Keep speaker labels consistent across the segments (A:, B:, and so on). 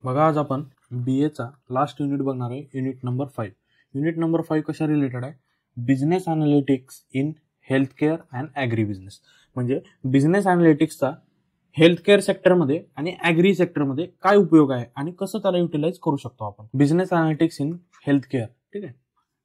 A: बघा आज आपण BA लास्ट युनिट बघणार आहे. Unit number 5. युनिट नंबर 5 कशा रिलेटेड आहे? Business analytics in health care and agri business. म्हणजे बिझनेस अनालिटिक्सचा हेल्थ केअर सेक्टरमध्ये आणि ॲग्री सेक्टरमध्ये काय उपयोग आहे आणि कसं त्याला युटिलाइज करू शकतो आपण. Business analytics in health care. ठीक आहे.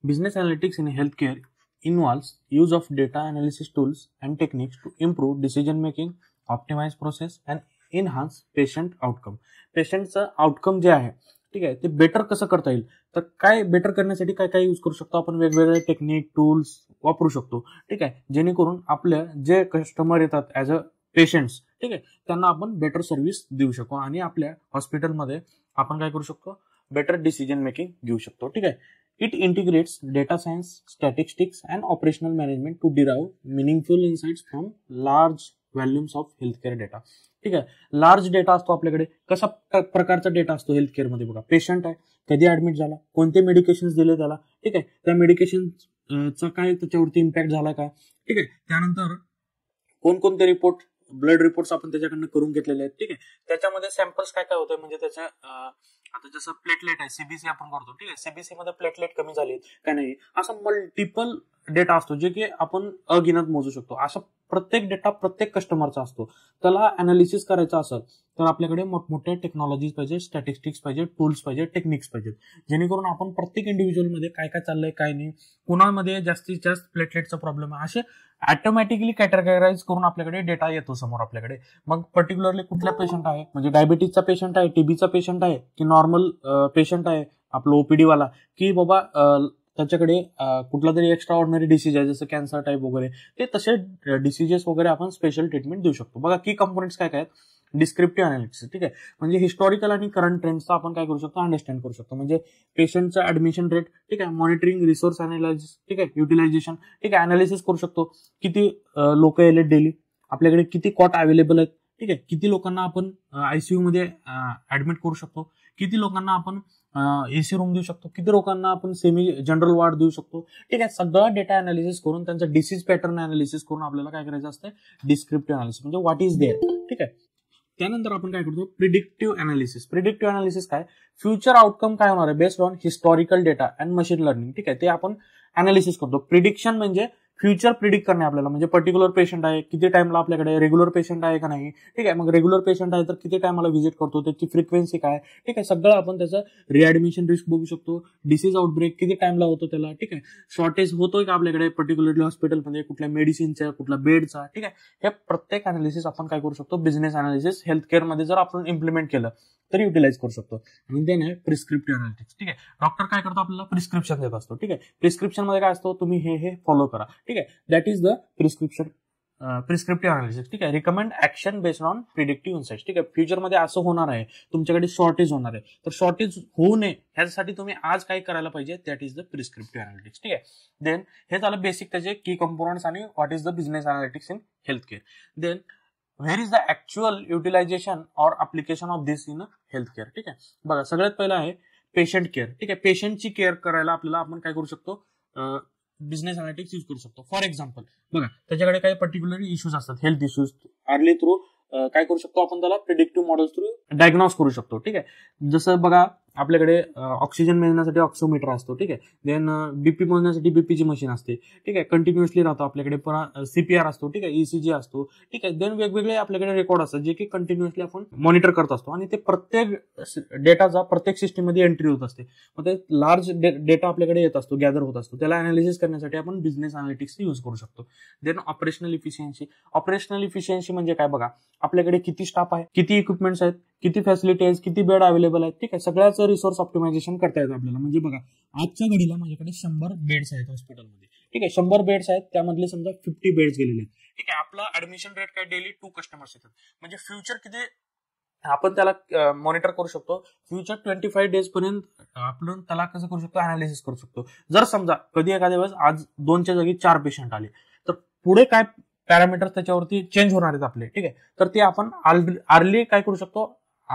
A: Business analytics in health care involves use of data analysis tools and techniques to improve decision making, optimize process and enhance patient outcome. पेशंटचं आउटकम जे आहे ठीक आहे ते बेटर कसं करता येईल, तर काय बेटर करण्यासाठी काय काय यूज करू शकतो आपण, वेगवेगळे टेक्निक टूल्स वापरू शकतो. ठीक आहे, जेणेकरून आपल्या जे कस्टमर येतात ऍज अ पेशंट्स ठीक आहे त्यांना आपण बेटर सर्व्हिस देऊ शकतो आणि आपल्या हॉस्पिटलमध्ये आपण काय करू शकतो, बेटर डिसिजन मेकिंग घेऊ शकतो. ठीक आहे. It integrates data science, statistics, and operational management to derive meaningful insights from large volumes of healthcare data. ठीक आहे. लार्ज डेटा असतो आपल्याकडे. कशा प्रकारचा डेटा असतो हेल्थकेअर मध्ये? बघा, पेशंट आहे, कधी ऍडमिट झाला, कोणते मेडिकेशन दिले त्याला, ठीक आहे, त्या मेडिकेशनचा काय त्याच्यावरती इम्पॅक्ट झाला का, ठीक आहे, त्यानंतर कोणकोणते रिपोर्ट, ब्लड रिपोर्ट्स आपण त्याच्याकडनं करून घेतलेले आहेत. ठीक आहे. त्याच्यामध्ये सॅम्पल्स काय काय होतंय, म्हणजे त्याच्या आता जसं प्लेटलेट आहे, सीबीसी आपण करतो. ठीक आहे, सीबीसी मध्ये प्लेटलेट कमी झाले का नाही, असं मल्टिपल डेटा असतो जे की आपण अगिनत मोजू शकतो. असा प्रत्येक डेटा प्रत्येक कस्टमरचा असतो. त्याला अनालिसिस करायचं असेल तर आपल्याकडे मोठमोठ्या टेक्नॉलॉजीज पाहिजे, स्टॅटिस्टिक्स पाहिजे, टूल्स पाहिजे, टेक्निक्स पाहिजेत, जेणेकरून आपण प्रत्येक इंडिव्हिज्युअल मध्ये काय काय चाललंय काय नाही, कुणामध्ये जास्तीत जास्त प्लेटलेटचा प्रॉब्लेम आहे, असे ऑटोमॅटिकली कॅटेगराईज करून आपल्याकडे डेटा येतो समोर आपल्याकडे. मग पर्टिक्युलरली कुठला पेशंट आहे, म्हणजे डायबिटीजचा पेशंट आहे, टीबीचा पेशंट आहे, की नॉर्मल पेशंट आहे आपलं ओपीडी वाला, की बाबा त्याच्याकडे कुठला तरी एक्स्ट्रा ऑर्डिनरी डिसीज आहे जसं कॅन्सर टाईप वगैरे, ते तसे डिसीजेस वगैरे आपण स्पेशल ट्रीटमेंट देऊ शकतो. बघा, की कंपोनेंट्स काय काय आहेत? Descriptive analysis. ठीक आहे, म्हणजे हिस्टॉरिकल आणि करंट ट्रेंड्सचा आपण काय करू शकतो, अंडरस्टँड करू शकतो. म्हणजे पेशंटचं ऍडमिशन रेट, ठीक आहे, मॉनिटरिंग, रिसोर्स अनालिसिस, ठीक आहे, युटिलायझेशन, ठीक आहे, अनालिसिस करू शकतो. किती लोक येले डेली, आपल्याकडे किती कॉट अवेलेबल आहेत, ठीक आहे, किती लोकांना आपण आयसीयू मध्ये ऍडमिट करू शकतो, किती लोकांना आपण एसी रूम देऊ शकतो, किती लोकांना आपण सेमी जनरल वॉर्ड देऊ शकतो. ठीक आहे, सगळा डेटा अनालिसिस करून त्यांचा डिसीज पॅटर्न अनालिसिस करून आपल्याला काय करायचं असतं, डिस्क्रिप्टिव्ह अनालिसिस, म्हणजे व्हॉट इज देअर. ठीक आहे. त्यानंतर आपण काय करतो, प्रिडिक्टिव्ह अनालिसिस. प्रिडिक्टिव्ह अनालिसिस काय, फ्युचर आउटकम काय होणार आहे based on historical data and machine learning. ठीक आहे, ते आपण अनालिसिस करतो. प्रिडिक्शन म्हणजे फ्युचर प्रिडिक्ट करणे आपल्याला, म्हणजे पर्टिक्युलर पेशंट आहे, किती टाइमला आपल्याकडे, रेग्युलर पेशंट आहे का नाही, ठीक आहे, मग रेग्युलर पेशंट आहे तर किती टाइमला व्हिजिट करतो, त्याची फ्रिक्वेन्सी काय, ठीक आहे, सगळं आपण त्याचं रिॲडमिशन रिस्क बघू शकतो, डिसीज आउटब्रेक किती टाइमला होतो त्याला, ठीक आहे, शॉर्टेज होतोय का आपल्याकडे पर्टिक्युलरली हॉस्पिटलमध्ये, कुठल्या मेडिसिनच्या, कुठल्या बेडचा, ठीक आहे, हे प्रत्येक अनालिसिस आपण काय करू शकतो, बिझनेस अनालिसिस हेल्थ केअर मध्ये जर आपण इम्प्लिमेंट केलं तर युटिलाइज करू शकतो. आणि देन आहे प्रिस्क्रिप्टिव्ह अनालिटिक्स. ठीक आहे, डॉक्टर काय करतो, आपल्याला प्रिस्क्रिप्शन देत असतो. ठीक आहे, प्रिस्क्रिप्शन मध्ये काय असतो, तुम्ही हे फॉलो करा. ठीक आहे, that is the prescription, prescriptive analysis. ठीक आहे, recommend action based on predictive insights. ठीक आहे, फ्युचरमध्ये असं होणार आहे, तुमच्याकडे शॉर्टेज होणार आहे, तर शॉर्टेज होऊ नये ह्यासाठी तुम्ही आज काय करायला पाहिजे, that is the prescriptive analytics. ठीक आहे, देन हे झालं बेसिक त्याचे की कंपोनंट्स आणि what is the business analytics in health care. Then where is the actual utilisation or application of this in health care. ठीक आहे, बघा, सगळ्यात पहिलं आहे पेशंट केअर. ठीक आहे, पेशंटची केअर करायला आपल्याला आपण काय करू शकतो, बिझनेस अनालिटिक्स यूज करू शकतो. फॉर एक्झाम्पल, बघा, त्याच्याकडे काही पर्टिक्युलर इश्यूज असतात, हेल्थ इश्यूज, अर्ली थ्रू काय करू शकतो आपण, त्याला प्रिडिक्टिव्ह मॉडेल्स थ्रू डायग्नोज करू शकतो. ठीक आहे, जसं बघा आपल्याकडे ऑक्सिजन मिळण्यासाठी ऑक्सिमीटर असतो. ठीक आहे, देन बीपी मोजण्यासाठी बीपीची मशीन असते. ठीक आहे, कंटिन्युअसली राहतो आपल्याकडे, सीपीआर असतो. ठीक आहे, ईसीजी असतो. ठीक आहे, देन वेगवेगळे आपल्याकडे रेकॉर्ड असतात जे की कंटिन्युअसली आपण मॉनिटर करत असतो आणि ते प्रत्येक डेटाचा प्रत्येक सिस्टीम मध्ये एंट्री होत असते. मग ते लार्ज डेटा आपल्याकडे येत असतो, गॅदर होत असतो, त्याला अनालिसिस करण्यासाठी आपण बिझनेस अनालिटिक्स यूज करू शकतो. Then operational efficiency. Operational efficiency म्हणजे काय, बघा, आपल्याकडे किती स्टाफ आहे, किती इक्विपमेंट्स आहेत, किती फॅसिलिटी आहेत, किती बेड अवेलेबल आहेत. ठीक आहे, सगळ्याचं रिसोर्स ऑप्टिमायझेशन करता येतं आपल्याला. म्हणजे बघा, आजच्या घडीला माझ्याकडे 100 बेड्स आहेत हॉस्पिटलमध्ये. ठीक आहे, 100 बेड्स आहेत, त्यामधले समजा 50 बेड्स गेलेले आहेत. ठीक आहे, आपला ऍडमिशन रेट काय, डेली 2 कस्टमर्स येतात, म्हणजे फ्युचर किती आपण त्याला मॉनिटर करू शकतो. फ्युचर 25 डेज पर्यंत आपण त्याला कसं करू शकतो, अनालिसिस करू शकतो. जर समजा कधी एखाद्या वेळेस आज 2च्या जागी 4 पेशंट आले तर पुढे काय पॅरामीटर्स त्याच्यावरती चेंज होणार आहेत आपले. ठीक आहे, तर ते आपण अर्ली काय करू शकतो,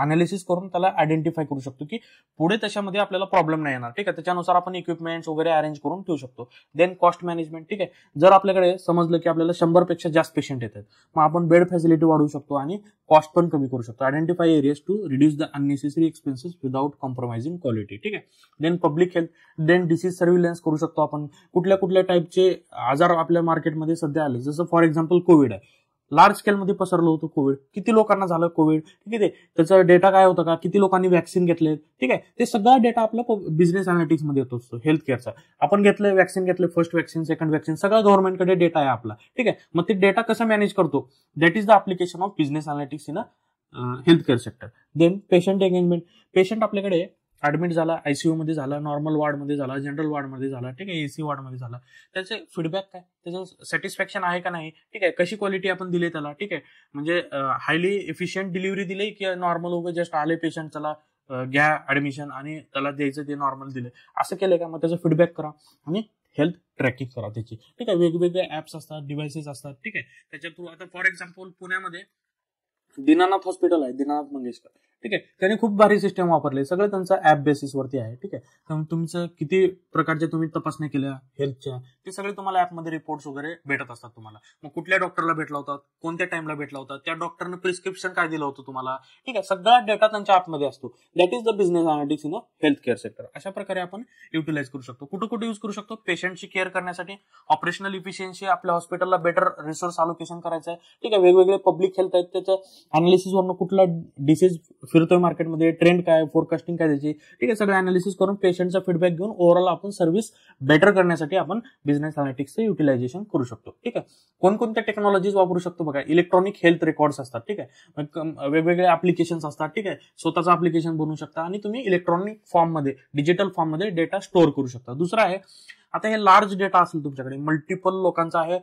A: अनालिसिस करून त्याला आयडेंटिफाय करू शकतो की पुढे त्याच्यामध्ये आपल्याला प्रॉब्लेम नाही येणार. ठीक आहे, त्याच्यानुसार आपण इक्विपमेंट्स वगैरे अरेंज करून ठेवू शकतो. Then cost management. ठीक आहे, जर आपल्याकडे समजलं की आपल्याला 100 पेक्षा जास्त पेशंट येतात, मग आपण बेड फॅसिलिटी वाढवू शकतो आणि कॉस्ट पण कमी करू शकतो. Identify areas to reduce the unnecessary expenses without compromising quality. ठीक आहे, then public health. Then disease surveillance करू शकतो आपण. कुठल्या कुठल्या टाईपचे आजार आपल्या मार्केटमध्ये सध्या आले, जसं फॉर एक्झाम्पल कोविड आहे, लार्ज स्केलमध्ये पसरलं होतं कोविड. किती लोकांना झालं कोविड, ठीक आहे, त्याचा डेटा काय होता का, किती लोकांनी वॅक्सिन घेतले, ठीक आहे, ते सगळा डेटा आपला बिझनेस अनालिटिक्स मध्ये येतो असतो. हेल्थ केअरचा आपण घेतलं, वॅक्सिन घेतले, फर्स्ट वॅक्सिन, सेकंड वॅक्सिन, सगळा गव्हर्नमेंटकडे डेटा आहे आपला. ठीक आहे, मग ते डेटा कसं मॅनेज करतो, that is the application of business analytics in health care sector. Then patient engagement. Patient आपल्याकडे ऍडमिट झाला, आयसीयू मध्ये झाला, नॉर्मल वॉर्डमध्ये झाला, जनरल वॉर्डमध्ये झाला, ठीक आहे, एसी वॉर्डमध्ये झाला, त्याचे फीडबॅक काय, त्याचं सॅटिस्फॅक्शन आहे का नाही, ठीक आहे, कशी क्वालिटी आपण दिली त्याला, ठीक आहे, म्हणजे हायली एफिशियंट डिलिव्हरी दिली की नॉर्मल वगैरे जस्ट आले पेशंट, चला घ्या ऍडमिशन आणि त्याला द्यायचं ते नॉर्मल दिले, असं केलं का, मग त्याचा फीडबॅक करा आणि हेल्थ ट्रॅकिंग करा त्याची. ठीक आहे, वेगवेगळे ऍप्स असतात, डिव्हाइसेस असतात. ठीक आहे, त्याच्या थ्रू आता फॉर एक्झाम्पल पुण्यामध्ये दीनानाथ हॉस्पिटल आहे, दीनानाथ मंगेशकर, ठीक आहे, त्यांनी खूप भारी सिस्टम वापरले, सगळं त्यांचं ऍप बेसिसवरती आहे. ठीक आहे, तुमचं किती प्रकारच्या तुम्ही तपासण्या केल्या हेल्थच्या, ते सगळे तुम्हाला ऍपमध्ये रिपोर्ट्स वगैरे भेटत असतात तुम्हाला. मग कुठल्या डॉक्टरला भेटला होता, कोणत्या टाइमला भेटला होता, त्या डॉक्टरनं प्रिस्क्रिप्शन काय दिलं होतं तुम्हाला, ठीक आहे, सगळा डेटा त्यांच्या ऍपमध्ये असतो. That is the business analytics in health care sector. अशा प्रकारे आपण युटिलाइज करू शकतो. कुठे कुठे युज करू शकतो, पेशंटची केअर करण्यासाठी, ऑपरेशनल इफिशियन्सी, आपल्या हॉस्पिटलला बेटर रिसोर्स अलोकेशन करायचं आहे. ठीक आहे, वेगवेगळे पब्लिक हेल्थ आहेत, त्याच्या अनालिसिस वरून कुठला डिसीज फिरतोय मार्केटमध्ये, ट्रेंड काय, फोरकास्टिंग काय त्याची, ठीक आहे, सगळं अनालिसिस करून पेशंटचा फीडबॅक घेऊन ओव्हरऑल आपण सर्व्हिस बेटर करण्यासाठी आपण बिझनेस अनालिटिक्सचं युटिलायझेशन करू शकतो. ठीक आहे, कोणकोणत्या टेक्नॉलॉजीज वापरू शकतो बघा, इलेक्ट्रॉनिक हेल्थ रेकॉर्ड्स असतात. ठीक आहे, वेगवेगळे ऍप्लिकेशन्स असतात. ठीक आहे, स्वतःचं ऍप्लिकेशन बनवू शकता आणि तुम्ही इलेक्ट्रॉनिक फॉर्म मध्ये, डिजिटल फॉर्म मध्ये डेटा स्टोअर करू शकता. दुसरं आहे, आता हे लार्ज डेटा असेल तुमच्याकडे, मल्टिपल लोकांचा आहे,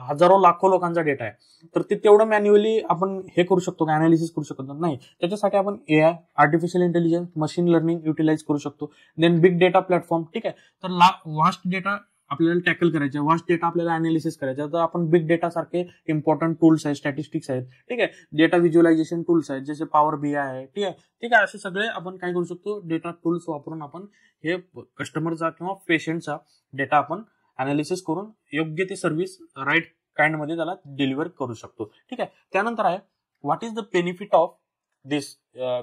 A: हजारो लाखो लोकांचा डेटा आहे, तर ते तेवढं मॅन्युअली आपण हे करू शकतो का, अनालिसिस करू शकतो नाही. त्याच्यासाठी आपण AI, artificial intelligence, machine learning utilise करू शकतो. Then big data platform. ठीक आहे, तर वास्ट डेटा आपल्याला टॅकल करायचे, वास्ट डेटा आपल्याला अनालिसिस करायचा, तर आपण बिग डेटा सारखे इम्पॉर्टंट टूल्स आहेत, स्टॅटिस्टिक्स आहेत, ठीक आहे, डेटा व्हिज्युअलायझेशन टूल्स आहेत, जसे पॉवर बीआय आहे. ठीक आहे, ठीक आहे, असे सगळे आपण काय करू शकतो, डेटा टूल्स वापरून आपण हे कस्टमरचा किंवा पेशंटचा डेटा आपण अनालिसिस करून योग्य ते सर्व्हिस राईट काइंड मध्ये त्याला डिलिव्हर करू शकतो. ठीक आहे, त्यानंतर आहे, what is the benefit of this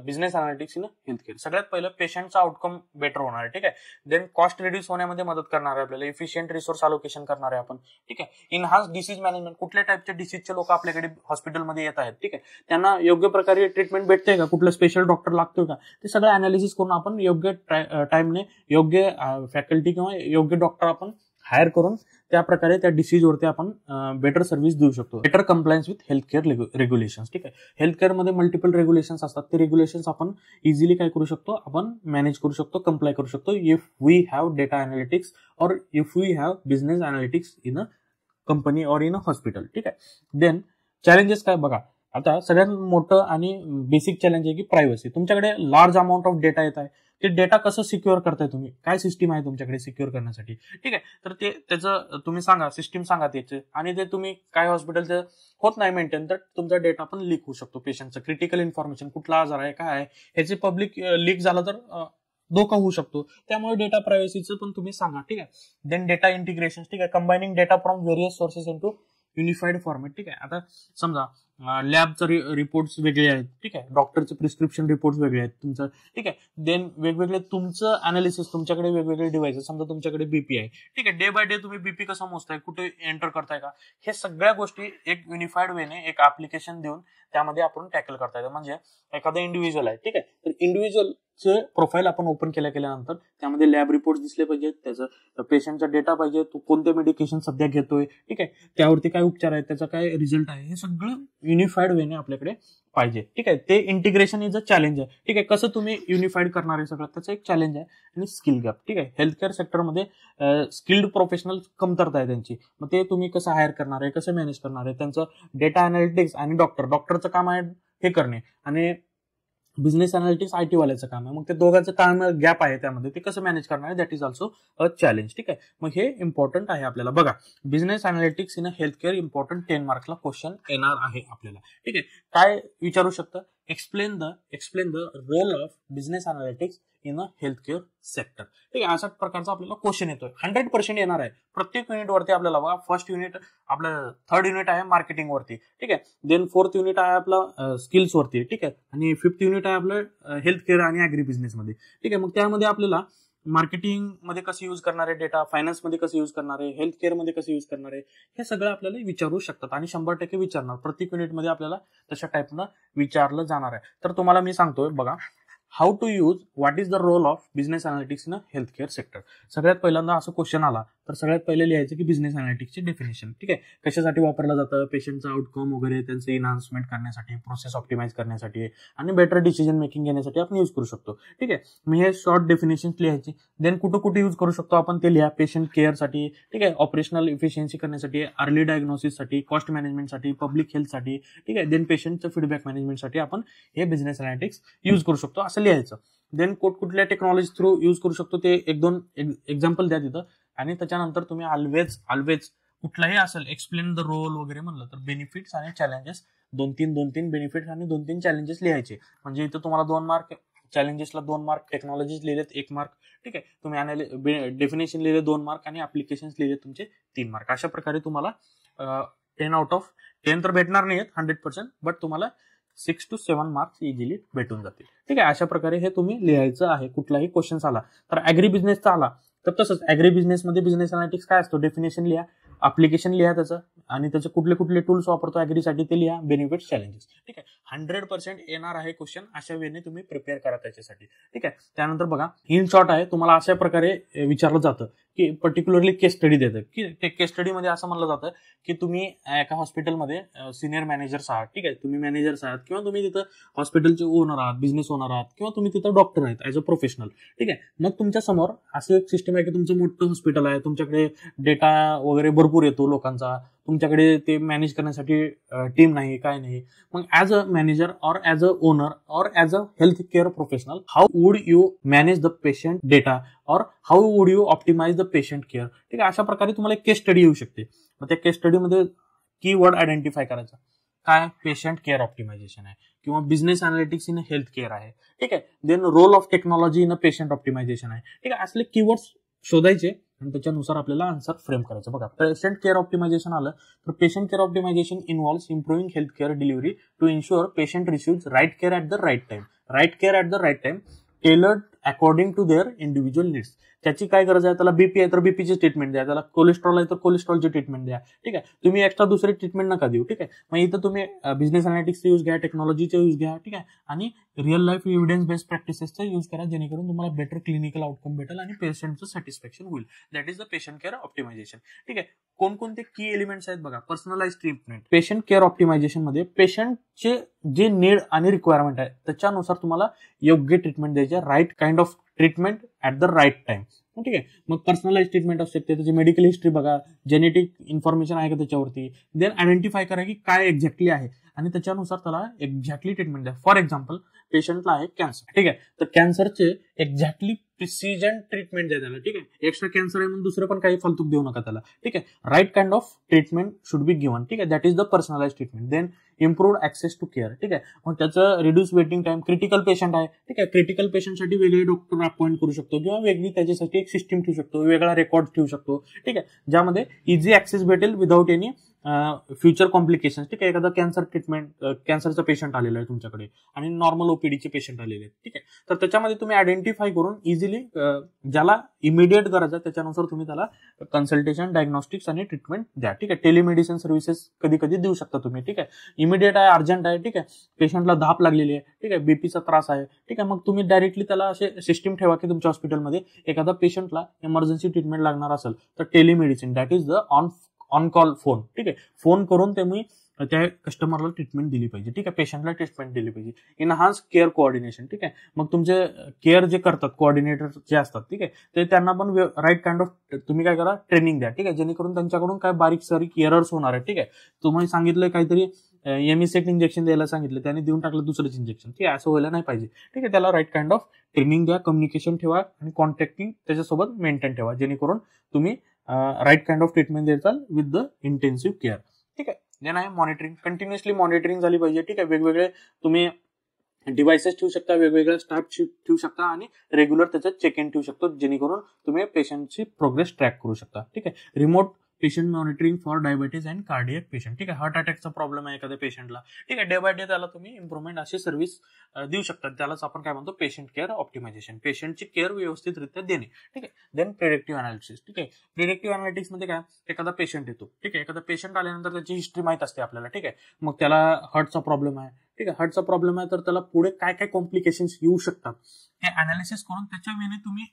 A: business analytics in health care. सगळ्यात पहिलं, पेशंटचा आउटकम बेटर होणार आहे. ठीक आहे, देन कॉस्ट रिड्यूस होण्यामध्ये मदत करणार आहे आपल्याला, इफिशियंट रिसोर्स अलोकेशन करणार आहे आपण. ठीक आहे, इनहान्स डिसीज मॅनेजमेंट, कुठल्या टाईपच्या डिसीजचे लोक आपल्याकडे हॉस्पिटलमध्ये येत आहेत, ठीक आहे, त्यांना योग्य प्रकारे ट्रीटमेंट भेटते का, कुठलं स्पेशल डॉक्टर लागतोय का, ते सगळं अनालिसिस करून आपण योग्य टाइमने योग्य फॅकल्टी किंवा योग्य डॉक्टर आपण हायर करून त्या प्रकारे त्या डिसीजवरती आपण बेटर सर्व्हिस देऊ शकतो. Better compliance with health care regulations. ठीक आहे, हेल्थ केअरमध्ये मल्टिपल रेग्युलेशन्स असतात, ते रेग्युलेशन्स आपण इझिली काय करू शकतो, आपण मॅनेज करू शकतो, कंप्लाय करू शकतो, if we have data analytics और if we have business analytics in a company और इन अ हॉस्पिटल. ठीक आहे, देन चॅलेंजेस काय बघा, आता सगळ्यात मोठं आणि बेसिक चॅलेंज आहे की प्रायव्हसी. तुमच्याकडे लार्ज अमाऊंट ऑफ डेटा येत आहे, ते डेटा कसं सिक्युअर करताय तुम्ही, काय सिस्टीम आहे तुमच्याकडे सिक्युअर करण्यासाठी. ठीक आहे, तर ते त्याचं तुम्ही सांगा, सिस्टीम सांगा त्याचे, आणि ते तुम्ही काय हॉस्पिटलचं होत नाही मेंटेन, तर तुमचा डेटा पण लीक होऊ शकतो. पेशंटचं क्रिटिकल इन्फॉर्मेशन, कुठला आजार आहे, काय आहे, ह्याचे पब्लिक लीक झालं तर धोका होऊ शकतो. त्यामुळे डेटा प्रायव्हसीचं पण तुम्ही सांगा. ठीक आहे, देन डेटा इंटिग्रेशन. ठीक आहे, combining data from various sources into unified format. ठीक आहे, आता समजा लॅबचे रिपोर्ट्स वेगळे आहेत, ठीक आहे, डॉक्टरचे प्रिस्क्रिप्शन रिपोर्ट्स वेगळे आहेत तुमचं. ठीक आहे, देन वेगवेगळे तुमचं अनालिसिस, तुमच्याकडे वेगवेगळे डिव्हाइसेस, समजा तुमच्याकडे बीपी आहे. ठीक आहे, डे बाय डे तुम्ही बीपी कसं मोजताय, कुठे एंटर करताय का, हे सगळ्या गोष्टी एक युनिफाईड वेने एक ऍप्लिकेशन देऊन त्यामध्ये आपण टॅकल करता येतं. म्हणजे एखादा इंडिव्हिज्युअल आहे, ठीक आहे, तर इंडिव्हिज्युअलचे प्रोफाईल आपण ओपन केल्यानंतर त्यामध्ये लॅब रिपोर्ट्स दिसले पाहिजेत, त्याचं पेशंटचा डेटा पाहिजे, तो कोणते मेडिकेशन सध्या घेतोय, ठीक आहे, त्यावरती काय उपचार आहेत, त्याचा काय रिझल्ट आहे, हे सगळं युनिफाईड वेने आपल्याकडे पाहिजे. ठीक आहे, ते इंटिग्रेशन इज अ चॅलेंज आहे. ठीक आहे, कसं तुम्ही युनिफाईड करणार आहे सगळं, त्याचं एक चॅलेंज आहे. आणि स्किल गॅप. ठीक आहे, हेल्थ केअर सेक्टरमध्ये स्किल्ड प्रोफेशनल कमतरता आहे त्यांची, मग ते तुम्ही कसं हायर करणार आहे, कसं मॅनेज करणार आहे, त्यांचं डेटा अनालिटिक्स आणि डॉक्टरचं काम आहे हे करणे, आणि बिझनेस अनालिटिक्स आयटी वाल्याचं काम आहे, मग ते दोघांचं काम गॅप आहे त्यामध्ये, ते कसं मॅनेज करणार आहे, that is also a challenge. ठीक आहे, मग हे इम्पॉर्टंट आहे आपल्याला. बघा, business analytics in health care important 10 मार्क्सला क्वेश्चन येणार आहे आपल्याला. ठीक आहे, काय विचारू शकतं, explain the role of business analytics in a health care sector. ठीक आहे, अशा प्रकारचा आपल्याला क्वेश्चन येतोय. 100% येणार आहे प्रत्येक युनिट वरती. आपल्याला बघा, फर्स्ट युनिट आपलं, थर्ड युनिट आहे मार्केटिंग वरती, ठीक आहे. देन फोर्थ युनिट आहे आपला स्किल्स वरती, ठीक आहे. आणि फिफ्थ युनिट आहे आपलं हेल्थ केअर आणि ऍग्री बिझनेस मध्ये, ठीक आहे. मग त्यामध्ये आपल्याला मार्केटिंग मध्ये कसं यूज करणार आहे डेटा, फायनान्स मध्ये कसं यूज करणार आहे, हेल्थ केअर मध्ये कसं यूज करणार आहे, हे सगळं आपल्याला विचारू शकतात आणि 100% विचारणार. प्रत्येक युनिटमध्ये आपल्याला तशा टाईपनं विचारलं जाणार आहे. तर तुम्हाला मी सांगतोय बघा, how to use, what is the role of business analytics in a health care sector. सगळ्यात पहिल्यांदा असं क्वेश्चन आला तर सगळ्यात पहिले लिहायचं की बिझनेस अनालिटिक्सची डेफिनेशन, ठीक आहे. कशासाठी वापरलं जातं, पेशंटचं आउटकम वगैरे त्यांचं इन्हान्समेंट करण्यासाठी, प्रोसेस ऑप्टिमाइज करण्यासाठी आणि बेटर डिसिजन मेकिंग घेण्यासाठी आपण यूज करू शकतो, ठीक आहे. मग हे शॉर्ट डेफिनेशन लिहायची. देन कुठं कुठे यूज करू शकतो आपण ते लिहा. पेशंट केअरसाठी, ठीक आहे, ऑपरेशनल इफिशियन्सी करण्यासाठी, अर्ली डायग्नोसिससाठी, कॉस्ट मॅनेजमेंटसाठी, पब्लिक हेल्थसाठी, ठीक आहे. देन पेशंटचं फीडबॅक मॅनेजमेंटसाठी आपण हे बिझनेस अनालिटिक्स यूज करू शकतो असं लिहायचं. देन कुठल्या टेक्नॉलॉजी थ्रू यूज करू शकतो ते एक दोन एक्झाम्पल द्या तिथं. आणि त्याच्यानंतर तुम्ही ऑलवेज कुठलाही असेल एक्सप्लेन द रोल वगैरे म्हणलं तर बेनिफिट्स आणि चॅलेंजेस, दोन तीन बेनिफिट्स आणि 2-3 चॅलेंजेस लिहायचे. म्हणजे इथं तुम्हाला 2 मार्क, चॅलेंजेसला 2 मार्क, टेक्नॉलॉजीज लिहिलेत 1 मार्क, ठीक आहे. तुम्ही डेफिनेशन लिहिले 2 मार्क आणि ऍप्लिकेशन्स लिहिले तुमचे 3 मार्क. अशा प्रकारे तुम्हाला 10 आउट ऑफ 10 तर भेटणार नाहीत 100%, बट तुम्हाला 6 to 7 मार्क्स इझिली भेटून जातील, ठीक आहे. अशा प्रकारे हे तुम्ही लिहायचं आहे. कुठलाही क्वेश्चन आला तर ऍग्री बिझनेसचा आला तर तसंच ऍग्री बिझनेसमध्ये बिझनेस अनालिटिक्स काय असतो, डेफिनेशन लिहा, अप्लिकेशन लिहा त्याचं, आणि त्याचे कुठले कुठले टूल्स वापरतो ऍग्रीसाठी ते लिहा, बेनिफिट्स, चॅलेंजेस, ठीक आहे. 100% येणार आहे क्वेश्चन. अशा वेळेने तुम्ही प्रिपेअर करा त्याच्यासाठी, ठीक आहे. त्यानंतर बघा, इन शॉर्ट आहे, तुम्हाला अशा प्रकारे विचारलं जातं की पर्टिक्युलरली केस स्टडी देतं, की ते केस स्टडीमध्ये असं म्हणलं जातं की तुम्ही एका हॉस्पिटलमध्ये सिनियर मॅनेजर्स आहात, ठीक आहे. तुम्ही मॅनेजर्स आहात किंवा तुम्ही तिथं हॉस्पिटलचे ओनर आहात, बिझनेस ओनर आहात, किंवा तुम्ही तिथं डॉक्टर आहेत ऍज अ प्रोफेशनल, ठीक आहे. मग तुमच्या समोर असं एक सिस्टम आहे की तुमचं मोठं हॉस्पिटल आहे, तुमच्याकडे डेटा वगैरे भरपूर येतो लोकांचा, तुमच्याकडे ते मॅनेज करण्यासाठी टीम नाही, काय नाही. मग ऍज अ मॅनेजर और ऍज अ ओनर और as a health care professional, how would you manage the patient data और how would you optimise the patient care, ठीक आहे. अशा प्रकारे तुम्हाला एक केस स्टडी येऊ शकते. मग त्या केस स्टडीमध्ये कीवर्ड आयडेंटिफाय करायचा, काय पेशंट केअर ऑप्टिमायझेशन आहे किंवा business analytics in health care आहे, ठीक आहे. Then role of technology in patient optimisation आहे, ठीक आहे. असले कीवर्ड्स शोधायचे आणि त्याच्यानुसार आपल्याला आन्सर फ्रेम करायचं. बघा, पेशंट केअर ऑप्टिमायझेशन आलं तर patient care optimisation involves improving health care delivery to ensure patient receive right care at the right time, tailored according to their individual needs. त्याची काय गरज आहे, त्याला बीपी आहे तर बीपीची ट्रीटमेंट द्या, त्याला कोलेस्ट्रॉल आहे तर कोलेस्ट्रॉलची ट्रीटमेंट द्या, ठीक आहे. तुम्ही एक्स्ट्रा दुसरी ट्रीटमेंट नका देऊ, ठीक आहे. मग इथं तुम्ही बिझनेस अनालिटिक्सचा यूज घ्या, टेक्नॉलॉजीचा यूज घ्या, ठीक आहे. आणि रिअल लाईफ एव्हिडन्स बेस्ड प्रॅक्टिसेसचा यूज करा, जेणेकरून तुम्हाला बेटर क्लिनिकल आउटकम भेटेल आणि पेशंटचं सॅटिस्फॅक्शन होईल. That is the patient care optimisation, ठीक आहे. कोणकोणते की एलिमेंट्स आहेत बघा. Personalise treatment, patient care optimisation मध्ये पेशंटचे जे नीड आणि रिक्वायरमेंट आहे त्याच्यानुसार तुम्हाला योग्य ट्रीटमेंट द्यायचे, right kind of treatment at the right time, ठीक आहे. मग पर्सनलाइज ट्रीटमेंट असू शकते, त्याची मेडिकल हिस्ट्री बघा, जेनेटिक इन्फॉर्मेशन आहे का त्याच्यावरती. देन आयडेंटिफाय करा की काय एक्झॅक्टली आहे आणि त्याच्यानुसार त्याला एक्झॅक्टली ट्रीटमेंट द्या. फॉर एक्झाम्पल, पेशंटला आहे कॅन्सर, ठीक आहे. तर कॅन्सरचे एक्झॅक्टली प्रिसिजन ट्रीटमेंट द्या त्याला, ठीक आहे. एक्स्ट्रा कॅन्सर आहे म्हणून दुसरं पण काही फालतूक देऊ नका त्याला, ठीक आहे. Right kind of treatment should be given, ठीक आहे. That is the personalise treatment. Then improved access to care, ठीक आहे. मग त्याचं reduce waiting time, critical patient आहे, ठीक आहे. क्रिटिकल पेशंटसाठी वेगळे डॉक्टर अपॉइंट करू शकतो किंवा वेगळी त्याच्यासाठी एक सिस्टीम ठेवू शकतो, वेगळा रेकॉर्ड ठेवू शकतो, ठीक आहे. ज्यामध्ये इझी ऍक्सेस भेटेल विदाउट एनी फ्युचर कॉम्प्लिकेशन, ठीक आहे. एखादा कॅन्सर ट्रीटमेंट, कॅन्सरचा पेशंट आलेला आहे तुमच्याकडे आणि नॉर्मल ओपीडीचे पेशंट आलेले आहेत, ठीक आहे. तर त्याच्यामध्ये तुम्ही आयडेंटिफाय करून इझिली ज्याला इमिडिएट गरज आहे त्याच्यानुसार तुम्ही त्याला कन्सल्टेशन, डायग्नोस्टिक्स आणि ट्रीटमेंट द्या, ठीक आहे. टेलिमेडिसिन सर्व्हिसेस कधी कधी देऊ शकता तुम्ही, ठीक आहे. इमिडिएट आहे, अर्जंट आहे, ठीक आहे. पेशंटला धाप लागलेली आहे, ठीक आहे, बीपीचा त्रास आहे, ठीक आहे. मग तुम्ही डायरेक्टली त्याला असे सिस्टीम ठेवा की तुमच्या हॉस्पिटलमध्ये एखादा पेशंटला इमर्जन्सी ट्रीटमेंट लागणार असेल तर telemedicine, that is the on call phone, ठीक आहे. फोन करून तुम्ही त्या कस्टमरला ट्रीटमेंट दिली पाहिजे, ठीक आहे. पेशंटला ट्रीटमेंट दिली पाहिजे. इनहान्स केअर कोऑर्डिनेशन, ठीक आहे. मग तुमचे केअर जे करतात कोऑर्डिनेटर जे असतात, ठीक आहे, ते त्यांना पण राईट काइंड ऑफ तुम्ही काय करा, ट्रेनिंग द्या, ठीक आहे. जेणेकरून त्यांच्याकडून काय बारीक सारीक एरर्स होणार आहे, ठीक आहे. तुम्ही सांगितलं काहीतरी एमिसेट इंजेक्शन द्यायला सांगितलं, त्याने देऊन टाकलं दुसरंच इंजेक्शन, ठीक आहे. असं व्हायला नाही पाहिजे, ठीक आहे. त्याला राईट काइंड ऑफ ट्रेनिंग द्या, कम्युनिकेशन ठेवा आणि कॉन्टॅक्टिंग त्याच्यासोबत मेंटेन ठेवा, जेणेकरून तुम्ही राईट काइंड ऑफ ट्रीटमेंट द्याल विथ द इंटेन्सिव्ह केअर, ठीक आहे. देन आहे मॉनिटरिंग, कंटिन्युअसली मॉनिटरिंग झाली पाहिजे, ठीक आहे. वेगवेगळे तुम्ही डिव्हाइसेस ठेवू शकता, वेगवेगळ्या स्टाफ ठेवू शकता आणि रेग्युलर त्याच्यात चेक इन ठेवू शकतो, जेणेकरून तुम्ही पेशंटची प्रोग्रेस ट्रॅक करू शकता. ठीक आहे. Remote patient monitoring for diabetes and cardiac patient. ठीक आहे. हार्ट अटॅकचा प्रॉब्लेम आहे एखाद्या पेशंटला, ठीक आहे, डे बाय डे त्याला तुम्ही इम्प्रुव्हमेंट अशी सर्व्हिस देऊ शकता. त्यालाच आपण काय म्हणतो, पेशंट केअर ऑप्टिमायझेशन. पेशंटची केअर व्यवस्थितरित्या देणे. ठीक आहे. Then predictive analysis. ठीक आहे. प्रिडिक्टिव्ह अनालिटिक्स मध्ये काय, एखादा पेशंट येतो, ठीक आहे, एखादा पेशंट आल्यानंतर त्याची हिस्ट्री माहित असते आपल्याला. ठीक आहे. मग त्याला हार्टचा प्रॉब्लेम आहे, ठीक आहे, हार्टचा प्रॉब्लेम आहे, तर त्याला पुढे काय काय कॉम्प्लिकेशन्स येऊ शकतात हे अनालिसिस करून त्याच्या वेळी तुम्ही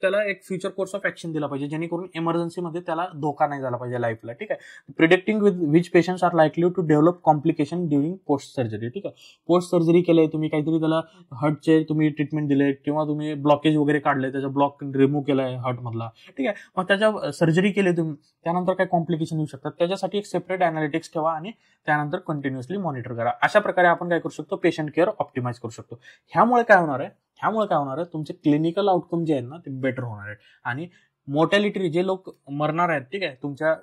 A: त्याला एक फ्युचर कोर्स ऑफ ऍक्शन दिला पाहिजे, जेणेकरून इमर्जन्सीमध्ये त्याला धोका नाही झाला पाहिजे लाईफला. ठीक आहे. Predicting which patients are likely to develop complication during post surgery. ठीक आहे. पोस्ट सर्जरी केलंय तुम्ही, काहीतरी त्याला हार्टचे तुम्ही ट्रीटमेंट दिले किंवा तुम्ही ब्लॉकेज वगैरे काढले, त्याचा ब्लॉक रिमूव्ह केलाय हार्ट मधला. ठीक आहे. मग त्याच्या सर्जरी केली तुम्ही, त्यानंतर काय कॉम्प्लिकेशन येऊ शकतात, त्याच्यासाठी एक सेपरेट अनालिटिक्स ठेवा आणि त्यानंतर कंटिन्युअसली मॉनिटर करा. अशा प्रकारे आपण काय करू शकतो, पेशंट केअर ऑप्टिमाइज करू शकतो. ह्यामुळे काय होणार आहे, तुमचे क्लिनिकल आउटकम जे आहेत ना ते बेटर होणार आहेत आणि मोर्टॅलिटी, जे लोक मरणार आहेत, ठीक आहे, तुमच्या